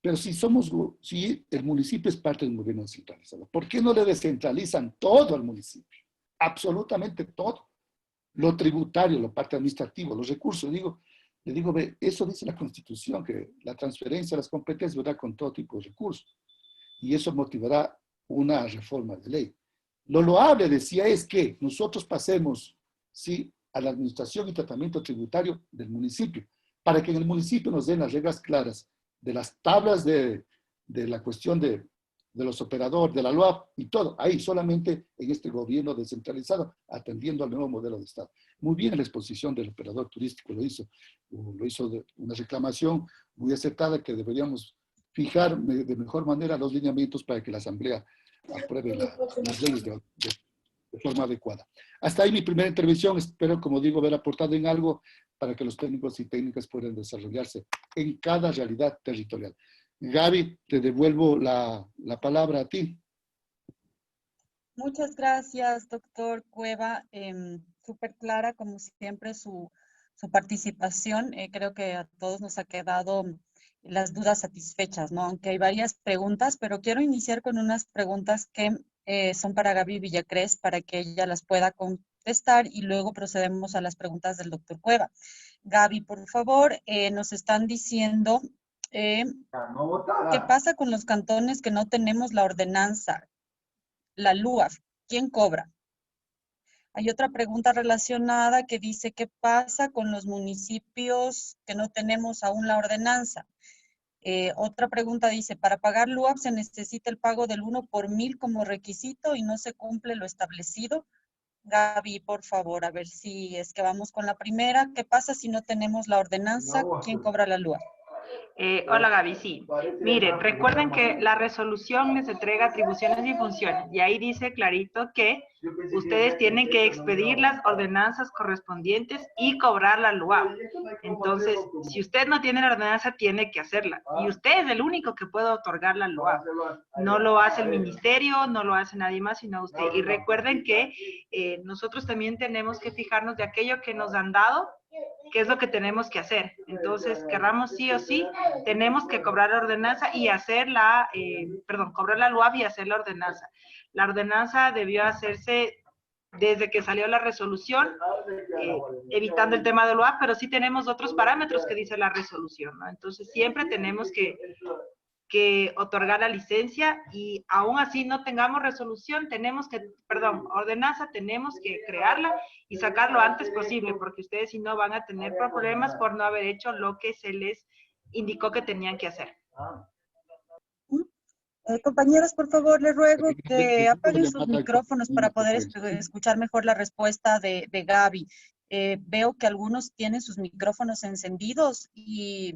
Pero si el municipio es parte del gobierno descentralizado, ¿por qué no le descentralizan todo al municipio? Absolutamente todo. Lo tributario, lo parte administrativo, los recursos. Le digo, eso dice la Constitución, que la transferencia de las competencias verá con todo tipo de recursos. Y eso motivará una reforma de ley. Lo loable, decía, es que nosotros pasemos, ¿sí?, a la administración y tratamiento tributario del municipio, para que en el municipio nos den las reglas claras de las tablas de la cuestión de los operadores, de la LOAP y todo, ahí solamente en este gobierno descentralizado, atendiendo al nuevo modelo de Estado. Muy bien la exposición del operador turístico lo hizo una reclamación muy acertada que deberíamos fijar de mejor manera los lineamientos para que la Asamblea apruebe las leyes de forma adecuada. Hasta ahí mi primera intervención. Espero, como digo, haber aportado en algo para que los técnicos y técnicas puedan desarrollarse en cada realidad territorial. Gaby, te devuelvo la palabra a ti. Muchas gracias, doctor Cueva. Súper clara, como siempre, su participación. Creo que a todos nos ha quedado las dudas satisfechas, ¿no? Aunque hay varias preguntas, pero quiero iniciar con unas preguntas que son para Gaby Villacrés, para que ella las pueda contestar y luego procedemos a las preguntas del doctor Cueva. Gaby, por favor, nos están diciendo ¿qué pasa con los cantones que no tenemos la ordenanza, la LUAF? ¿Quién cobra? Hay otra pregunta relacionada que dice, ¿qué pasa con los municipios que no tenemos aún la ordenanza? Otra pregunta dice, para pagar LUAP se necesita el pago del 1 por 1000 como requisito y no se cumple lo establecido. Gaby, por favor, a ver si es que vamos con la primera. ¿Qué pasa si no tenemos la ordenanza? ¿Quién cobra la LUAP? Hola Gaby, sí. Miren, recuerden que la resolución les entrega atribuciones y funciones y ahí dice clarito que ustedes tienen que expedir las ordenanzas correspondientes y cobrar la LUAP. Entonces, si usted no tiene la ordenanza, tiene que hacerla. Y usted es el único que puede otorgar la LUAP. No lo hace el ministerio, no lo hace nadie más, sino usted. Y recuerden que nosotros también tenemos que fijarnos de aquello que nos han dado, qué es lo que tenemos que hacer. Entonces, querramos sí o sí, tenemos que cobrar la ordenanza y hacer cobrar la LUAP y hacer la ordenanza. La ordenanza debió hacerse desde que salió la resolución, evitando el tema de LUAP, pero sí tenemos otros parámetros que dice la resolución, ¿no? Entonces, siempre tenemos que otorgar la licencia y aún así no tengamos resolución, ordenanza, tenemos que crearla y sacar lo antes posible, porque ustedes si no van a tener problemas por no haber hecho lo que se les indicó que tenían que hacer. Compañeros, por favor, les ruego que apaguen sus micrófonos para poder escuchar mejor la respuesta de Gaby. Veo que algunos tienen sus micrófonos encendidos y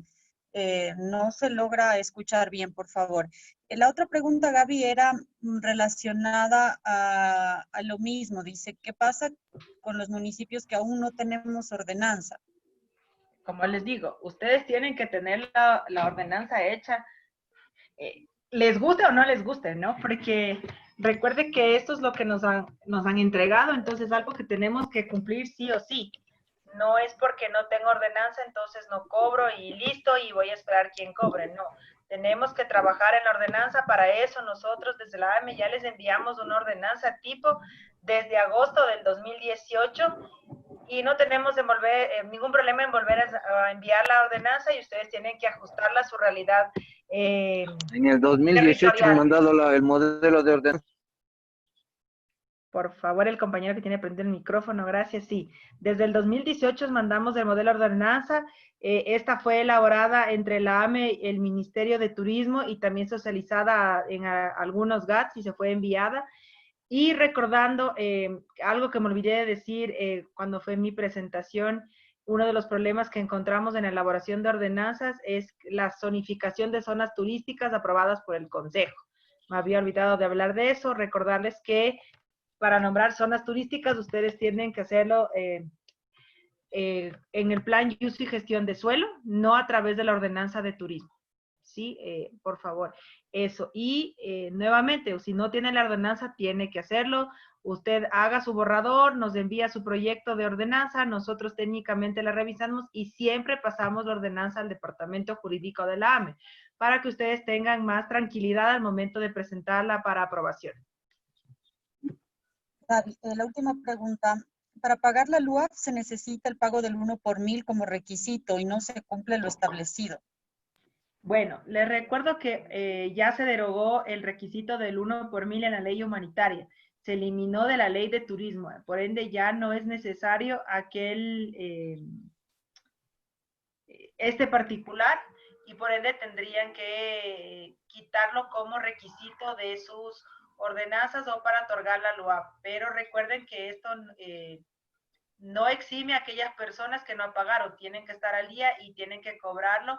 no se logra escuchar bien, por favor. La otra pregunta, Gaby, era relacionada a lo mismo. Dice, ¿qué pasa con los municipios que aún no tenemos ordenanza? Como les digo, ustedes tienen que tener la ordenanza hecha, les guste o no les guste, ¿no? Porque recuerde que esto es lo que nos han entregado, entonces es algo que tenemos que cumplir sí o sí. No es porque no tengo ordenanza, entonces no cobro y listo, y voy a esperar quien cobre. No, tenemos que trabajar en la ordenanza. Para eso nosotros desde la AME ya les enviamos una ordenanza tipo desde agosto del 2018 y no tenemos ningún problema en volver a enviar la ordenanza y ustedes tienen que ajustarla a su realidad. En el 2018 han mandado el modelo de ordenanza. Por favor, el compañero que tiene prendido el micrófono, gracias. Sí, desde el 2018 mandamos el modelo de ordenanza. Esta fue elaborada entre la AME, el Ministerio de Turismo y también socializada en algunos GATS y se fue enviada. Y recordando algo que me olvidé de decir cuando fue mi presentación, uno de los problemas que encontramos en la elaboración de ordenanzas es la zonificación de zonas turísticas aprobadas por el Consejo. Me había olvidado de hablar de eso, recordarles que para nombrar zonas turísticas, ustedes tienen que hacerlo en el plan de uso y gestión de suelo, no a través de la ordenanza de turismo. ¿Sí? Por favor, eso. Y nuevamente, si no tiene la ordenanza, tiene que hacerlo. Usted haga su borrador, nos envía su proyecto de ordenanza, nosotros técnicamente la revisamos y siempre pasamos la ordenanza al departamento jurídico de la AME, para que ustedes tengan más tranquilidad al momento de presentarla para aprobación. La última pregunta. Para pagar la LUAP se necesita el pago del 1 por 1000 como requisito y no se cumple lo establecido. Bueno, les recuerdo que ya se derogó el requisito del 1 por 1000 en la ley humanitaria. Se eliminó de la ley de turismo. Por ende, ya no es necesario este particular y por ende tendrían que quitarlo como requisito de sus ordenanzas o para otorgar la LUAP. Pero recuerden que esto no exime a aquellas personas que no pagaron. Tienen que estar al día y tienen que cobrarlo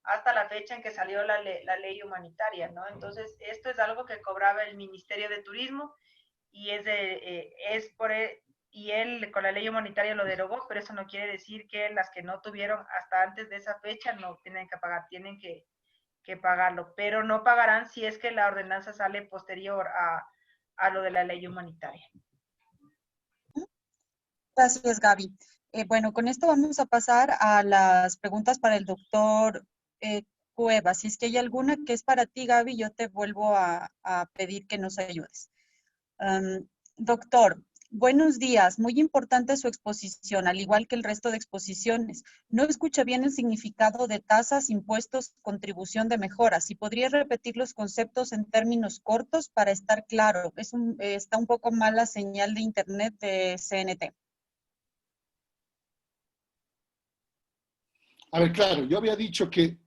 hasta la fecha en que salió la ley humanitaria, ¿no? Entonces, esto es algo que cobraba el Ministerio de Turismo y él con la ley humanitaria lo derogó, pero eso no quiere decir que las que no tuvieron hasta antes de esa fecha no tienen que pagar, tienen que pagarlo, pero no pagarán si es que la ordenanza sale posterior a lo de la ley humanitaria. Gracias, Gaby. Bueno, con esto vamos a pasar a las preguntas para el doctor Cuevas. Si es que hay alguna que es para ti, Gaby, yo te vuelvo a pedir que nos ayudes. Doctor, buenos días. Muy importante su exposición, al igual que el resto de exposiciones. No escuché bien el significado de tasas, impuestos, contribución de mejoras. Si podría repetir los conceptos en términos cortos para estar claro. Está un poco mal la señal de internet de CNT. A ver, claro, yo había dicho que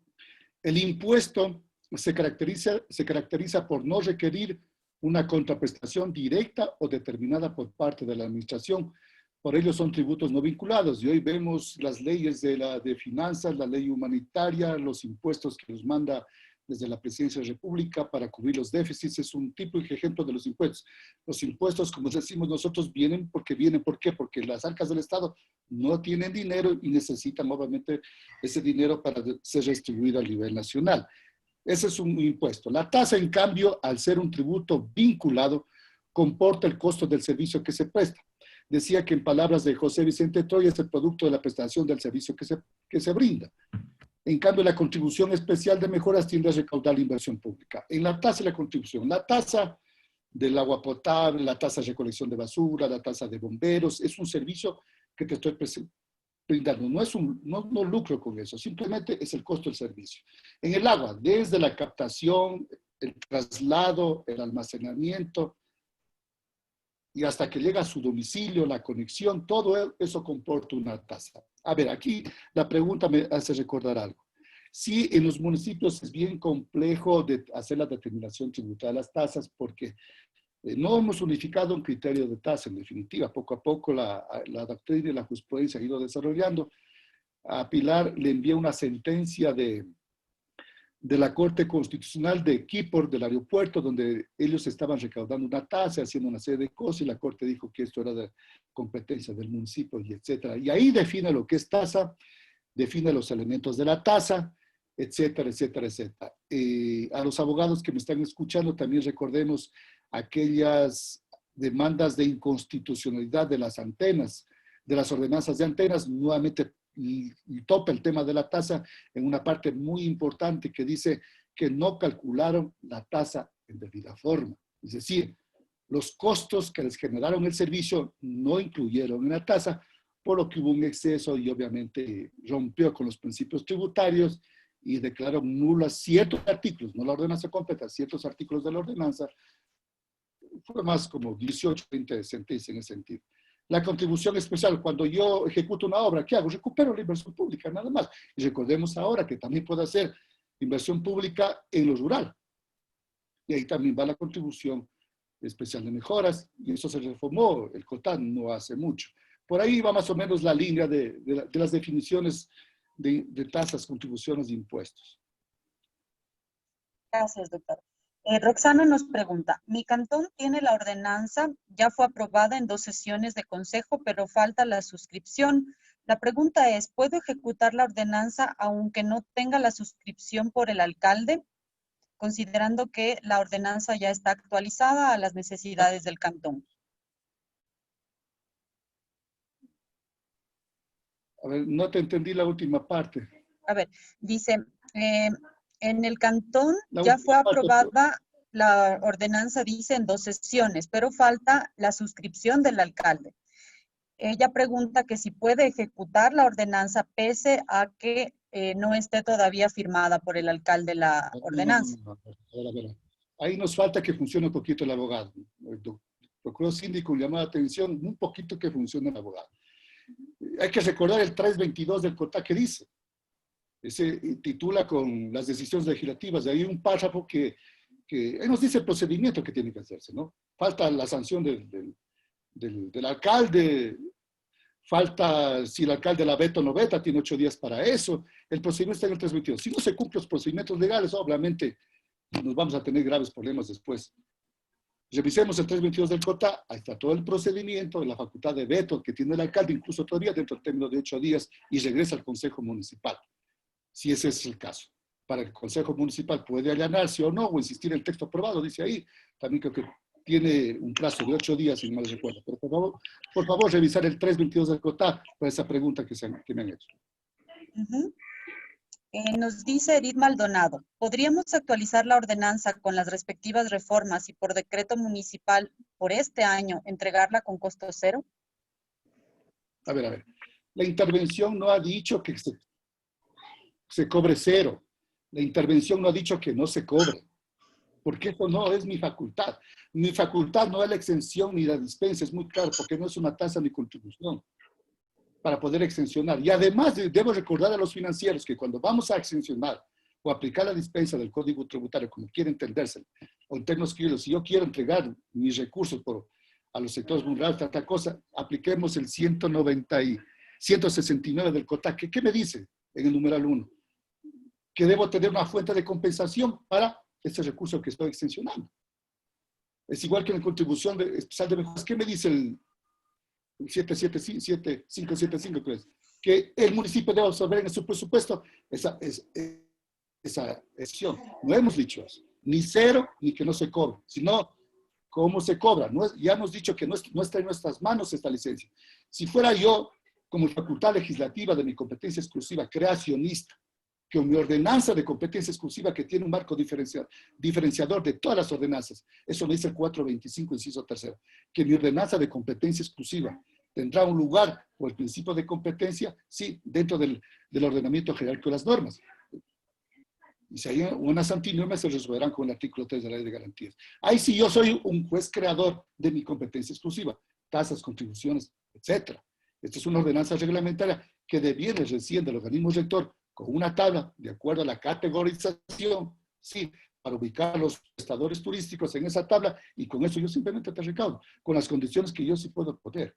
el impuesto se caracteriza por no requerir una contraprestación directa o determinada por parte de la administración. Por ello son tributos no vinculados. Y hoy vemos las leyes de finanzas, la ley humanitaria, los impuestos que nos manda desde la Presidencia de la República para cubrir los déficits. Es un típico ejemplo de los impuestos. Los impuestos, como decimos nosotros, vienen. ¿Por qué? Porque las arcas del Estado no tienen dinero y necesitan obviamente ese dinero para ser distribuido a nivel nacional. Ese es un impuesto. La tasa, en cambio, al ser un tributo vinculado, comporta el costo del servicio que se presta. Decía que en palabras de José Vicente Troya es el producto de la prestación del servicio que se brinda. En cambio, la contribución especial de mejoras tiende a recaudar la inversión pública. En la tasa de la contribución, la tasa del agua potable, la tasa de recolección de basura, la tasa de bomberos, es un servicio que te estoy brindando. No lucro con eso, simplemente es el costo del servicio. En el agua, desde la captación, el traslado, el almacenamiento, y hasta que llega a su domicilio, la conexión, todo eso comporta una tasa. A ver, aquí la pregunta me hace recordar algo. Sí, en los municipios es bien complejo de hacer la determinación tributaria de las tasas porque no hemos unificado un criterio de tasa, en definitiva. Poco a poco la doctrina y la jurisprudencia han ido desarrollando. A Pilar le envié una sentencia de la Corte Constitucional de Quípor, del aeropuerto, donde ellos estaban recaudando una tasa, haciendo una serie de cosas, y la Corte dijo que esto era de competencia del municipio, y etcétera. Y ahí define lo que es tasa, define los elementos de la tasa, etcétera, etcétera, etcétera. A los abogados que me están escuchando, también recordemos aquellas demandas de inconstitucionalidad de las antenas, de las ordenanzas de antenas, nuevamente y topa el tema de la tasa en una parte muy importante que dice que no calcularon la tasa en debida forma. Es decir, los costos que les generaron el servicio no incluyeron en la tasa, por lo que hubo un exceso y obviamente rompió con los principios tributarios y declaró nulas ciertos artículos, no la ordenanza completa, ciertos artículos de la ordenanza. Fue más como 18, 20 sentencias en ese sentido. La contribución especial, cuando yo ejecuto una obra, ¿qué hago? Recupero la inversión pública, nada más. Y recordemos ahora que también puede hacer inversión pública en lo rural. Y ahí también va la contribución especial de mejoras, y eso se reformó el COTAN no hace mucho. Por ahí va más o menos la línea de las definiciones de tasas, contribuciones e impuestos. Gracias, doctor. Roxana nos pregunta, mi cantón tiene la ordenanza, ya fue aprobada en 2 sesiones de consejo, pero falta la suscripción. La pregunta es, ¿puedo ejecutar la ordenanza aunque no tenga la suscripción por el alcalde? Considerando que la ordenanza ya está actualizada a las necesidades del cantón. A ver, no te entendí la última parte. A ver, dice, en el cantón ya fue aprobada la ordenanza, dice, en 2 sesiones, pero falta la suscripción del alcalde. Ella pregunta que si puede ejecutar la ordenanza pese a que no esté todavía firmada por el alcalde la ordenanza. No. Ahí nos falta que funcione un poquito el abogado. El procurador síndico llamó la atención un poquito que funcione el abogado. Hay que recordar el 322 del COTAC que dice. Se titula con las decisiones legislativas. Hay un párrafo que nos dice el procedimiento que tiene que hacerse, ¿no? Falta la sanción del alcalde, falta si el alcalde la veta o no veta, tiene 8 días para eso. El procedimiento está en el 322. Si no se cumplen los procedimientos legales, obviamente nos vamos a tener graves problemas después. Revisemos el 322 del COTA, ahí está todo el procedimiento, la facultad de veto que tiene el alcalde, incluso todavía dentro del término de 8 días, y regresa al Consejo Municipal, si ese es el caso. Para el Consejo Municipal puede allanarse o no, o insistir en el texto aprobado, dice ahí, también creo que tiene un plazo de 8 días, si no mal recuerdo. Pero por favor, revisar el 322 del COTA para esa pregunta que me han hecho. Nos dice Edith Maldonado, ¿podríamos actualizar la ordenanza con las respectivas reformas y por decreto municipal por este año entregarla con costo cero? A ver. La intervención no ha dicho que se cobre cero. La intervención no ha dicho que no se cobre. Porque eso no es mi facultad. Mi facultad no es la exención ni la dispensa, es muy claro, porque no es una tasa ni contribución para poder exencionar. Y además debo recordar a los financieros que cuando vamos a exencionar o aplicar la dispensa del Código Tributario, como quiera entenderse, o en términos que si yo quiero entregar mis recursos a los sectores vulnerables, tanta cosa, apliquemos el 169 del COTAC. ¿Qué me dice en el numeral 1? Que debo tener una fuente de compensación para ese recurso que estoy exencionando. Es igual que en la contribución especial de mejoras. ¿Qué me dice el 575, que el municipio debe absorber en su presupuesto esa excepción? No hemos dicho eso, ni cero, ni que no se cobre, sino cómo se cobra. Ya hemos dicho que no está en nuestras manos esta licencia. Si fuera yo, como facultad legislativa de mi competencia exclusiva, creacionista, que mi ordenanza de competencia exclusiva que tiene un marco diferenciador de todas las ordenanzas, eso me dice el 425, inciso 3, que mi ordenanza de competencia exclusiva tendrá un lugar por el principio de competencia, sí, dentro del ordenamiento general con las normas. Y si hay unas antinormas, se resolverán con el artículo 3 de la Ley de Garantías. Ahí sí yo soy un juez creador de mi competencia exclusiva, tasas, contribuciones, etc. Esta es una ordenanza reglamentaria que deviene recién del organismo rector con una tabla, de acuerdo a la categorización, sí, para ubicar a los prestadores turísticos en esa tabla, y con eso yo simplemente te recaudo, con las condiciones que yo sí puedo poner.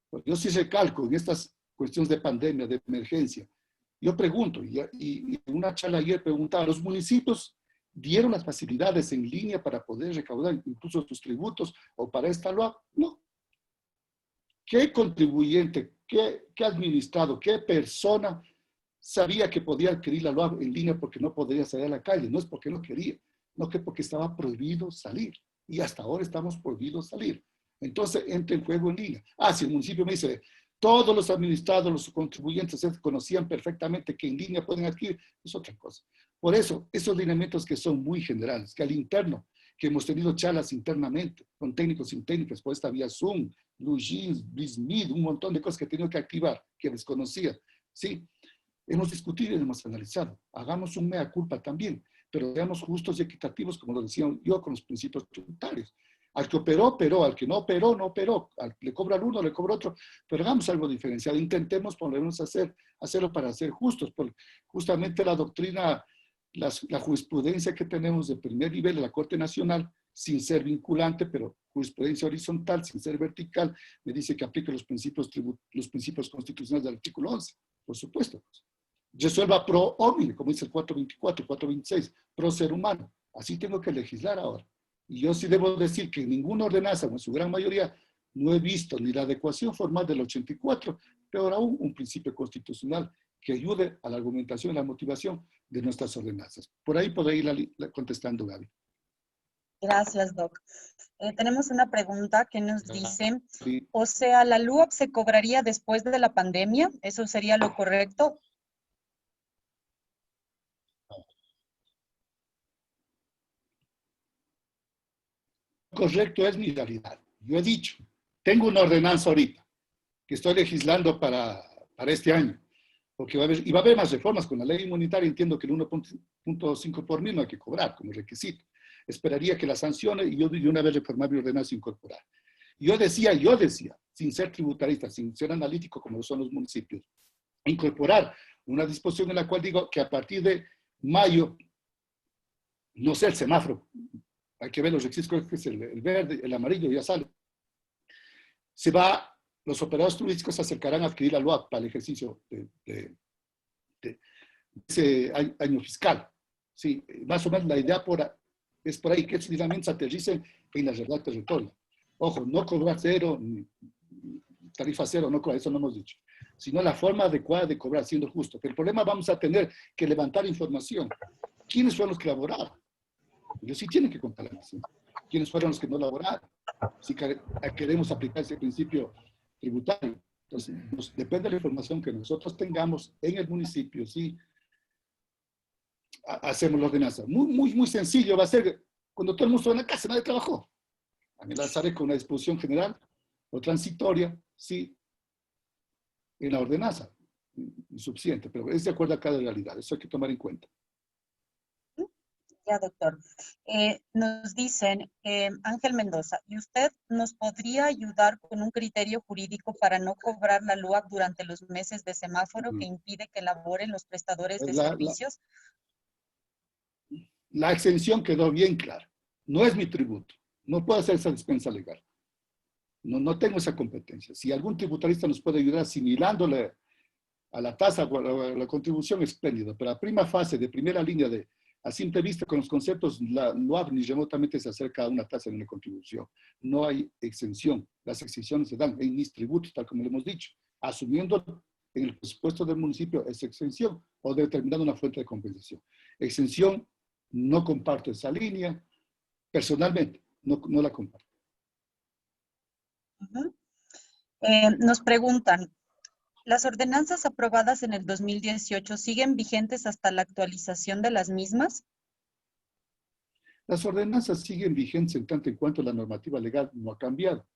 Porque yo sí recalco en estas cuestiones de pandemia, de emergencia. Yo pregunto, y en una charla ayer preguntaba, ¿los municipios dieron las facilidades en línea para poder recaudar incluso sus tributos o para esta LOA? No. ¿Qué contribuyente, qué administrado, qué persona sabía que podía adquirir la LOA en línea porque no podría salir a la calle? No es porque no quería, no que porque estaba prohibido salir. Y hasta ahora estamos prohibidos salir. Entonces entra en juego en línea. Si el municipio me dice, todos los administrados, los contribuyentes conocían perfectamente que en línea pueden adquirir, es otra cosa. Por eso, esos lineamientos que son muy generales, que al interno, que hemos tenido charlas internamente con técnicos y técnicas por esta vía Zoom, BlueJeans, BlizzMeet, un montón de cosas que he tenido que activar, que desconocía. Sí, hemos discutido y hemos analizado. Hagamos un mea culpa también, pero seamos justos y equitativos, como lo decía yo, con los principios tributarios. Al que operó, operó. Al que no operó, no operó. Le cobra al uno, le cobra otro. Pero hagamos algo diferenciado. Intentemos ponernos a hacerlo para ser justos. Porque justamente la doctrina, la jurisprudencia que tenemos de primer nivel de la Corte Nacional, sin ser vinculante, pero jurisprudencia horizontal, sin ser vertical, me dice que aplique los principios constitucionales del artículo 11. Por supuesto. Resuelva pro homine, como dice el 424, 426, pro ser humano. Así tengo que legislar ahora. Y yo sí debo decir que en ninguna ordenanza, o en su gran mayoría, no he visto ni la adecuación formal del 84, peor aún un principio constitucional que ayude a la argumentación y la motivación de nuestras ordenanzas. Por ahí podré ir contestando, Gaby. Gracias, Doc. Tenemos una pregunta que nos dice, o sea, ¿la LUAP se cobraría después de la pandemia? ¿Eso sería lo correcto? Correcto es mi realidad. Yo he dicho, tengo una ordenanza ahorita que estoy legislando para este año, porque va a haber más reformas con la ley inmunitaria. Entiendo que el 1.5 por mil no hay que cobrar como requisito. Esperaría que la sancione y yo de una vez reformar mi ordenanza e incorporar. Yo decía, sin ser tributarista, sin ser analítico como lo son los municipios, incorporar una disposición en la cual digo que a partir de mayo, no sé el semáforo, hay que ver los requisitos, creo que es el verde, el amarillo, ya sale. Los operadores turísticos se acercarán a adquirir la LUAP para el ejercicio de ese año fiscal. Sí, más o menos la idea es por ahí que estos lineamientos aterricen en la realidad territorial. Ojo, no cobrar cero, tarifa cero, no cobrar, eso no hemos dicho. Sino la forma adecuada de cobrar, siendo justo. Pero el problema vamos a tener que levantar información. ¿Quiénes fueron los que elaboraron? Ellos sí tienen que contar la misión. ¿Quiénes fueron los que no elaboraron? Si queremos aplicar ese principio tributario. Entonces, depende de la información que nosotros tengamos en el municipio, sí, hacemos la ordenanza. Muy sencillo va a ser cuando todo el mundo está en la casa, nadie trabajó. A mí la haré con una disposición general o transitoria, sí, en la ordenanza, insuficiente, pero es de acuerdo a cada realidad, eso hay que tomar en cuenta. Ya, doctor. Nos dicen, Ángel Mendoza, ¿y usted nos podría ayudar con un criterio jurídico para no cobrar la LUAP durante los meses de semáforo que impide que laboren los prestadores de servicios? La exención quedó bien clara. No es mi tributo. No puedo hacer esa dispensa legal. No tengo esa competencia. Si algún tributarista nos puede ayudar asimilándole a la tasa o a la contribución, espléndido. Pero a prima fase, de primera línea, a simple vista, con los conceptos, la LUAP ni remotamente se acerca a una tasa de una contribución. No hay exención. Las exenciones se dan en mis tributos, tal como lo hemos dicho. Asumiendo en el presupuesto del municipio esa exención o determinando una fuente de compensación. Exención, no comparto esa línea. Personalmente, no la comparto. Nos preguntan, ¿las ordenanzas aprobadas en el 2018 siguen vigentes hasta la actualización de las mismas? Las ordenanzas siguen vigentes en tanto en cuanto la normativa legal no ha cambiado.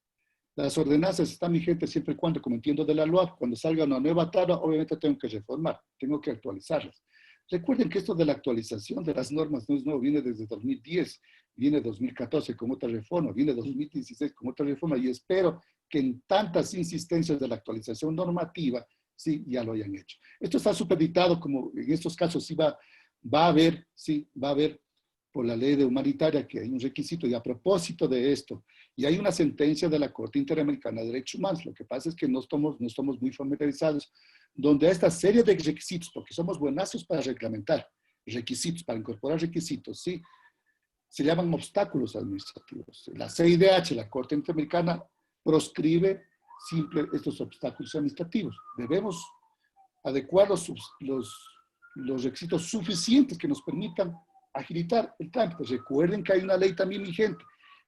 Las ordenanzas están vigentes siempre y cuando, como entiendo de la LUAP, cuando salga una nueva tabla, obviamente tengo que reformar, tengo que actualizarlas. Recuerden que esto de la actualización de las normas no es nuevo, viene desde 2010, viene 2014 con otra reforma, viene 2016 con otra reforma, y espero que en tantas insistencias de la actualización normativa, sí, ya lo hayan hecho. Esto está supeditado, como en estos casos sí va a haber, por la ley de humanitaria, que hay un requisito, y a propósito de esto, y hay una sentencia de la Corte Interamericana de Derechos Humanos. Lo que pasa es que no estamos muy familiarizados, donde esta serie de requisitos, porque somos buenazos para reglamentar requisitos, para incorporar requisitos, ¿sí? Se llaman obstáculos administrativos. La CIDH, la Corte Interamericana, proscribe estos obstáculos administrativos. Debemos adecuar los requisitos suficientes que nos permitan agilitar el trámite. Recuerden que hay una ley también vigente,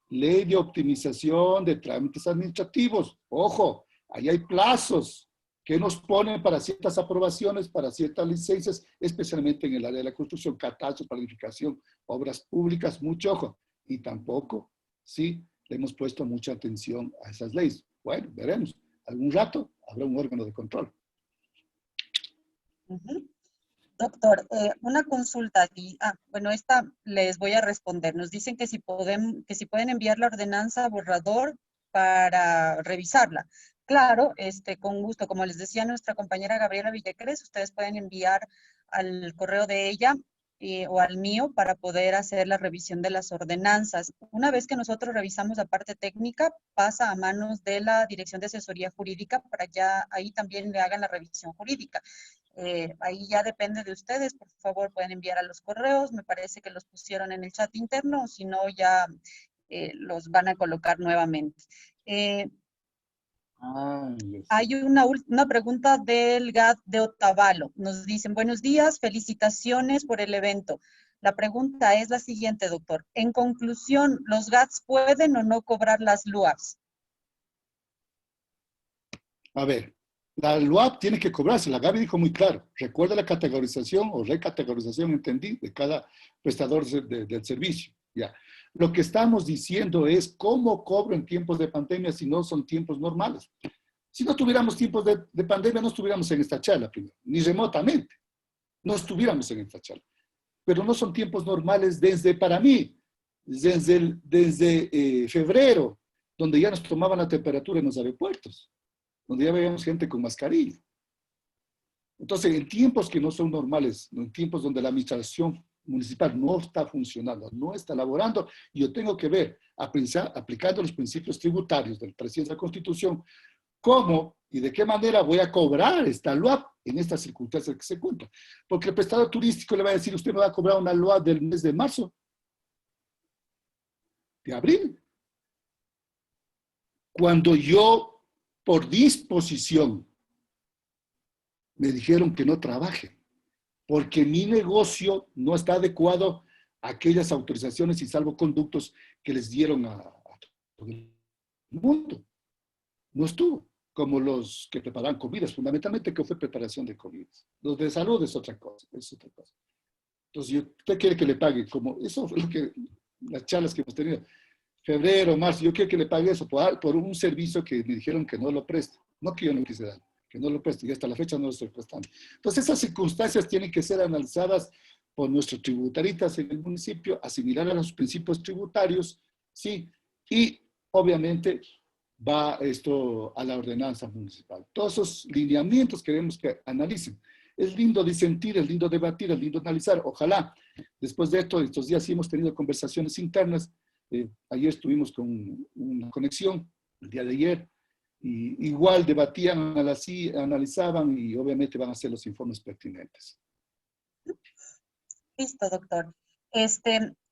ley de optimización de trámites administrativos. Ojo, ahí hay plazos que nos ponen para ciertas aprobaciones, para ciertas licencias, especialmente en el área de la construcción, catastro, planificación, obras públicas, mucho ojo. y tampoco, sí, le hemos puesto mucha atención a esas leyes. Bueno, veremos. Algún rato habrá un órgano de control. Doctor, una consulta. Bueno, esta les voy a responder. Nos dicen que si pueden enviar la ordenanza a borrador para revisarla. Claro, con gusto. Como les decía nuestra compañera Gabriela Villacres, ustedes pueden enviar al correo de ella o al mío para poder hacer la revisión de las ordenanzas. Una vez que nosotros revisamos la parte técnica, pasa a manos de la Dirección de Asesoría Jurídica para ya ahí también le hagan la revisión jurídica. Ahí ya depende de ustedes. Por favor, pueden enviar a los correos. Me parece que los pusieron en el chat interno, o si no, ya los van a colocar nuevamente. Hay una pregunta del GAT de Otavalo. Nos dicen, buenos días, felicitaciones por el evento. La pregunta es la siguiente, doctor. En conclusión, ¿los GATs pueden o no cobrar las LUAPs? A ver, la LUAP tiene que cobrarse. La Gaby dijo muy claro. Recuerda la categorización o recategorización, entendí, de cada prestador del servicio. Ya. Lo que estamos diciendo es cómo cobro en tiempos de pandemia si no son tiempos normales. Si no tuviéramos tiempos de pandemia, no estuviéramos en esta charla primero, ni remotamente. No estuviéramos en esta charla. Pero no son tiempos normales para mí, desde febrero, donde ya nos tomaban la temperatura en los aeropuertos, donde ya veíamos gente con mascarilla. Entonces, en tiempos que no son normales, en tiempos donde la administración municipal no está funcionando, no está laborando, yo tengo que ver, aplicando los principios tributarios del presidente de la Constitución, cómo y de qué manera voy a cobrar esta LUAP en estas circunstancias que se encuentran. Porque el prestador turístico le va a decir, usted me va a cobrar una LUAP del mes de marzo, de abril. Cuando yo, por disposición, me dijeron que no trabaje, porque mi negocio no está adecuado a aquellas autorizaciones y salvoconductos que les dieron a todo el mundo. No estuvo, como los que preparan comidas, fundamentalmente que fue preparación de comidas. Los de salud es otra cosa, Entonces, usted quiere que le pague, como eso fue lo que, las charlas que hemos tenido, febrero, marzo, yo quiero que le pague eso por un servicio que me dijeron que no lo preste, no que yo no quise dar, que no lo preste, y hasta la fecha no lo estoy prestando. Entonces, esas circunstancias tienen que ser analizadas por nuestros tributaristas en el municipio, asimilar a los principios tributarios, ¿sí? Y, obviamente, va esto a la ordenanza municipal. Todos esos lineamientos queremos que analicen. Es lindo disentir, es lindo debatir, es lindo analizar. Ojalá, después de esto, estos días sí hemos tenido conversaciones internas. Ayer estuvimos con una conexión, el día de ayer, y igual debatían, analizaban y obviamente van a hacer los informes pertinentes. Listo, doctor.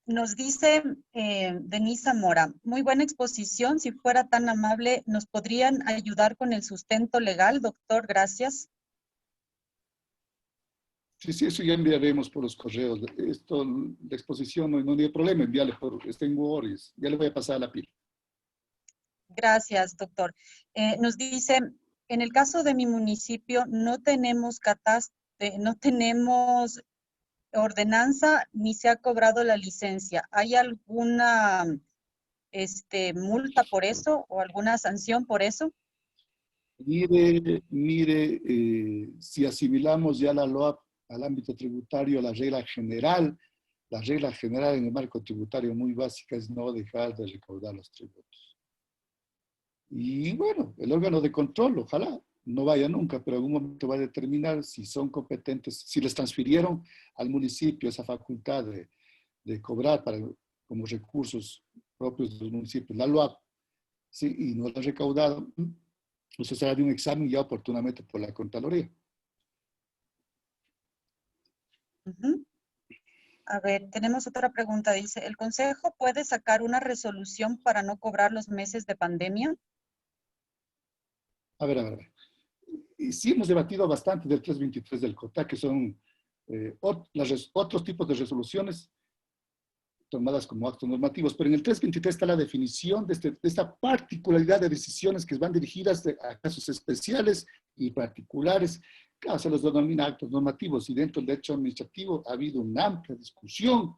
Nos dice Denisa Mora, muy buena exposición. Si fuera tan amable, ¿nos podrían ayudar con el sustento legal, doctor? Gracias. Sí, eso ya enviaremos por los correos. Esto, la exposición, no hay problema, envíale está en Word, ya le voy a pasar a la pila. Gracias, doctor. Nos dice, en el caso de mi municipio no tenemos no tenemos ordenanza ni se ha cobrado la licencia. ¿Hay alguna multa por eso o alguna sanción por eso? Mire, si asimilamos ya la LOAP al ámbito tributario, la regla general en el marco tributario muy básica es no dejar de recaudar los tributos. Y bueno, el órgano de control, ojalá, no vaya nunca, pero en algún momento va a determinar si son competentes, si les transfirieron al municipio esa facultad de cobrar como recursos propios de los municipios, la LOAP, ¿sí? Y no la han recaudado, eso será de un examen ya oportunamente por la Contraloría. A ver, tenemos otra pregunta. Dice, ¿el Consejo puede sacar una resolución para no cobrar los meses de pandemia? A ver. Y sí hemos debatido bastante del 323 del COTA, que son otros tipos de resoluciones tomadas como actos normativos, pero en el 323 está la definición de esta particularidad de decisiones que van dirigidas a casos especiales y particulares. Claro, se los denomina actos normativos y dentro del derecho administrativo ha habido una amplia discusión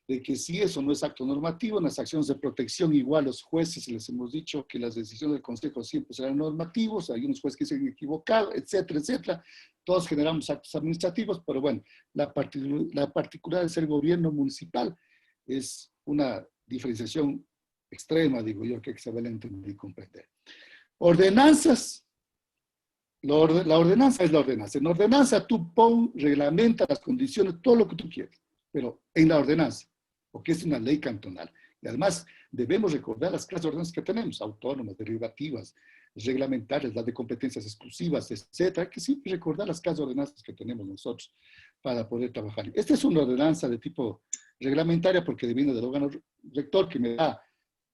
de que si eso no es acto normativo, en las acciones de protección igual los jueces les hemos dicho que las decisiones del Consejo siempre serán normativos, hay unos jueces que se han equivocado, etcétera, etcétera. Todos generamos actos administrativos, pero bueno, la particular de ser gobierno municipal es una diferenciación extrema, digo yo, que hay que saber entender y comprender. Ordenanzas. La ordenanza es la ordenanza. En ordenanza tú reglamenta las condiciones, todo lo que tú quieres, pero en la ordenanza, porque es una ley cantonal. Y además debemos recordar las clases de ordenanzas que tenemos, autónomas, derivativas, reglamentarias, las de competencias exclusivas, etcétera. Hay que siempre recordar las clases de ordenanzas que tenemos nosotros para poder trabajar. Esta es una ordenanza de tipo reglamentaria porque viene del órgano rector que me da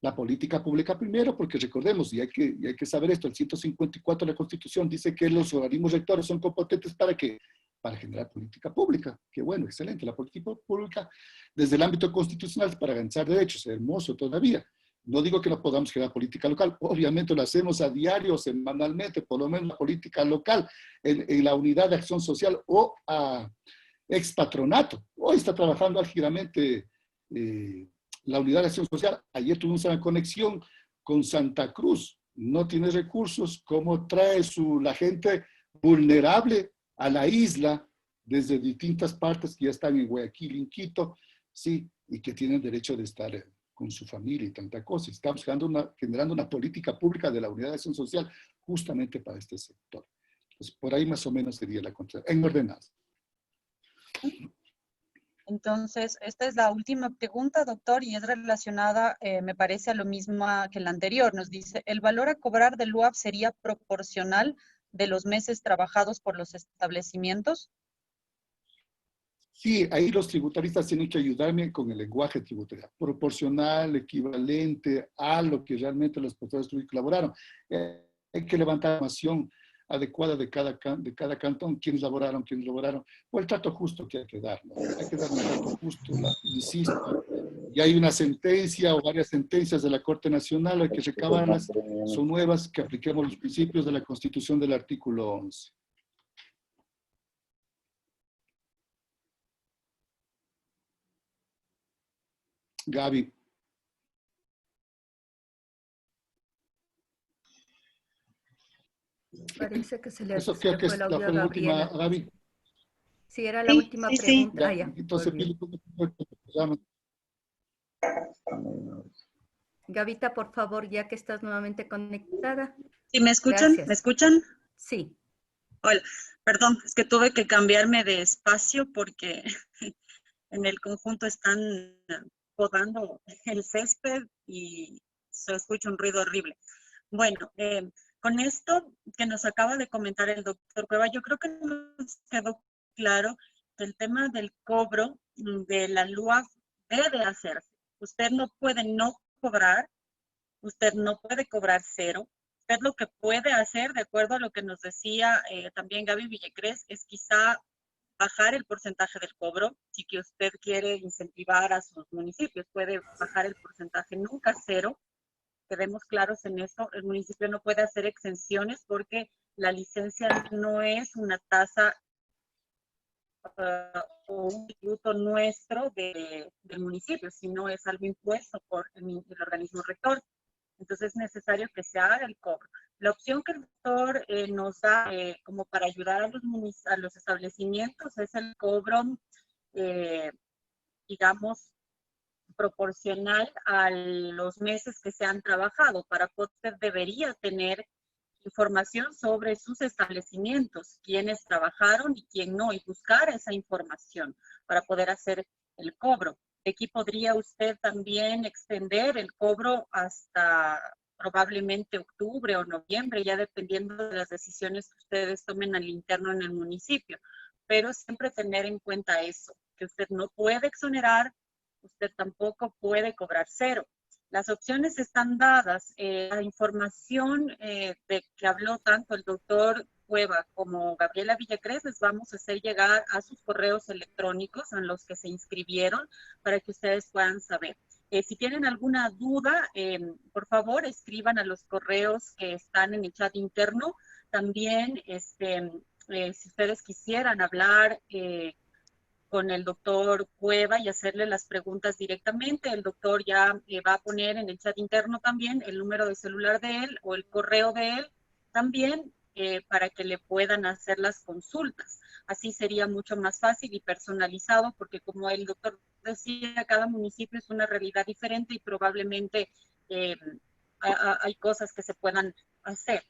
la política pública primero, porque recordemos, y hay que saber esto, el 154 de la Constitución dice que los organismos rectores son competentes para ¿qué? Para generar política pública. Qué bueno, excelente. La política pública desde el ámbito constitucional para garantizar derechos, hermoso todavía. No digo que no podamos generar política local, obviamente lo hacemos a diario, semanalmente, por lo menos la política local, en la unidad de acción social o a expatronato. Hoy está trabajando álgidamente la unidad de acción social. Ayer tuvimos una conexión con Santa Cruz. No tiene recursos. ¿Cómo trae la gente vulnerable a la isla desde distintas partes que ya están en Guayaquil, en Quito, sí, y que tienen derecho de estar con su familia y tanta cosa? Estamos generando una política pública de la unidad de acción social justamente para este sector. Pues por ahí más o menos sería la contraria, en ordenanza. Entonces, esta es la última pregunta, doctor, y es relacionada, me parece, a lo mismo que la anterior. Nos dice, ¿el valor a cobrar del UAP sería proporcional de los meses trabajados por los establecimientos? Sí, ahí los tributaristas tienen que ayudarme con el lenguaje tributario. Proporcional, equivalente a lo que realmente los prestadores públicos elaboraron. Hay que levantar la información adecuada de cada cantón, quiénes laboraron, o el trato justo que hay que dar, ¿no? Hay que dar un trato justo, insisto, y hay una sentencia o varias sentencias de la Corte Nacional, hay que recabarlas, son nuevas, que apliquemos los principios de la Constitución del artículo 11. Gaby. Parece que se le Eso creo que fue es el audio la a última, Gabriela. Gaby. Sí, era la última pregunta. Ya, entonces, Gavita, por favor, ya que estás nuevamente conectada. ¿Sí me escuchan? Gracias. ¿Me escuchan? Sí. Hola, perdón, es que tuve que cambiarme de espacio porque en el conjunto están podando el césped y se escucha un ruido horrible. Bueno, con esto que nos acaba de comentar el doctor Cueva, yo creo que nos quedó claro que el tema del cobro de la LUAF debe hacerse. Usted no puede no cobrar, usted no puede cobrar cero. Usted lo que puede hacer, de acuerdo a lo que nos decía también Gaby Villecrés, es quizá bajar el porcentaje del cobro. Si que usted quiere incentivar a sus municipios, puede bajar el porcentaje, nunca cero. Quedemos claros en eso. El municipio no puede hacer exenciones porque la licencia no es una tasa o un tributo nuestro del municipio, sino es algo impuesto por el organismo rector. Entonces es necesario que se haga el cobro. La opción que el doctor nos da como para ayudar a los establecimientos es el cobro, digamos, proporcional a los meses que se han trabajado. Para poder debería tener información sobre sus establecimientos, quiénes trabajaron y quién no, y buscar esa información para poder hacer el cobro. Aquí podría usted también extender el cobro hasta probablemente octubre o noviembre, ya dependiendo de las decisiones que ustedes tomen al interno en el municipio. Pero siempre tener en cuenta eso, que usted no puede exonerar, usted tampoco puede cobrar cero. Las opciones están dadas. La información de que habló tanto el doctor Cueva como Gabriela Villecrés les vamos a hacer llegar a sus correos electrónicos en los que se inscribieron para que ustedes puedan saber. Si tienen alguna duda, por favor, escriban a los correos que están en el chat interno. También, si ustedes quisieran hablar con el doctor Cueva y hacerle las preguntas directamente. El doctor ya va a poner en el chat interno también el número de celular de él o el correo de él también para que le puedan hacer las consultas. Así sería mucho más fácil y personalizado porque como el doctor decía, cada municipio es una realidad diferente y probablemente hay cosas que se puedan hacer.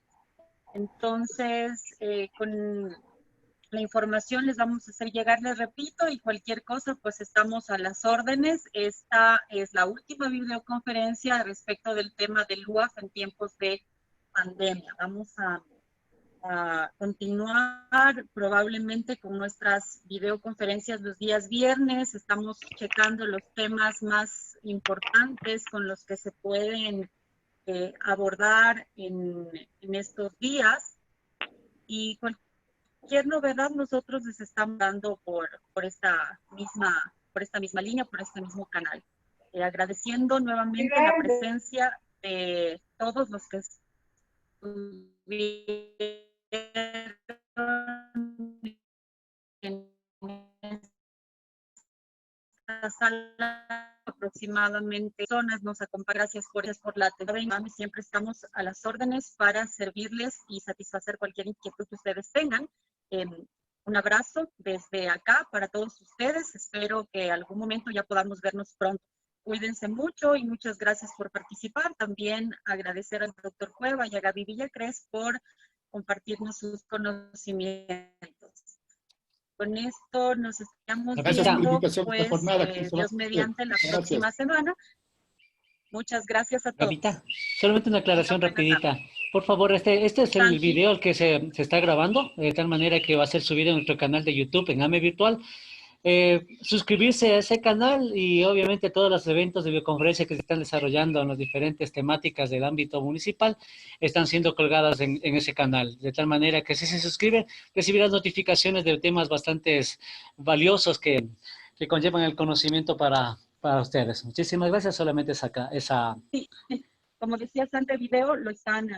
Entonces, con la información les vamos a hacer llegar, les repito, y cualquier cosa, pues estamos a las órdenes. Esta es la última videoconferencia respecto del tema del UAF en tiempos de pandemia. Vamos a continuar probablemente con nuestras videoconferencias los días viernes. Estamos checando los temas más importantes con los que se pueden abordar en estos días. Y cualquier novedad nosotros les estamos dando por esta misma línea, por este mismo canal. Agradeciendo nuevamente la presencia de todos los que estuvieron en esta sala, aproximadamente personas nos acompañan. Gracias por la atención. Siempre estamos a las órdenes para servirles y satisfacer cualquier inquietud que ustedes tengan. Un abrazo desde acá para todos ustedes. Espero que algún momento ya podamos vernos pronto. Cuídense mucho y muchas gracias por participar. También agradecer al doctor Cueva y a Gaby Villacrés por compartirnos sus conocimientos. Con esto nos estamos viendo, pues, Dios mediante, la próxima semana. Muchas gracias a todos. Gavita, solamente una aclaración rapidita. Por favor, este es el video al que se está grabando, de tal manera que va a ser subido en nuestro canal de YouTube, en AME Virtual. Suscribirse a ese canal y obviamente todos los eventos de videoconferencia que se están desarrollando en las diferentes temáticas del ámbito municipal están siendo colgadas en ese canal, de tal manera que si se suscriben recibirán notificaciones de temas bastante valiosos que conllevan el conocimiento para ustedes. Muchísimas gracias, solamente esa... Sí, como decía Santa, el video lo están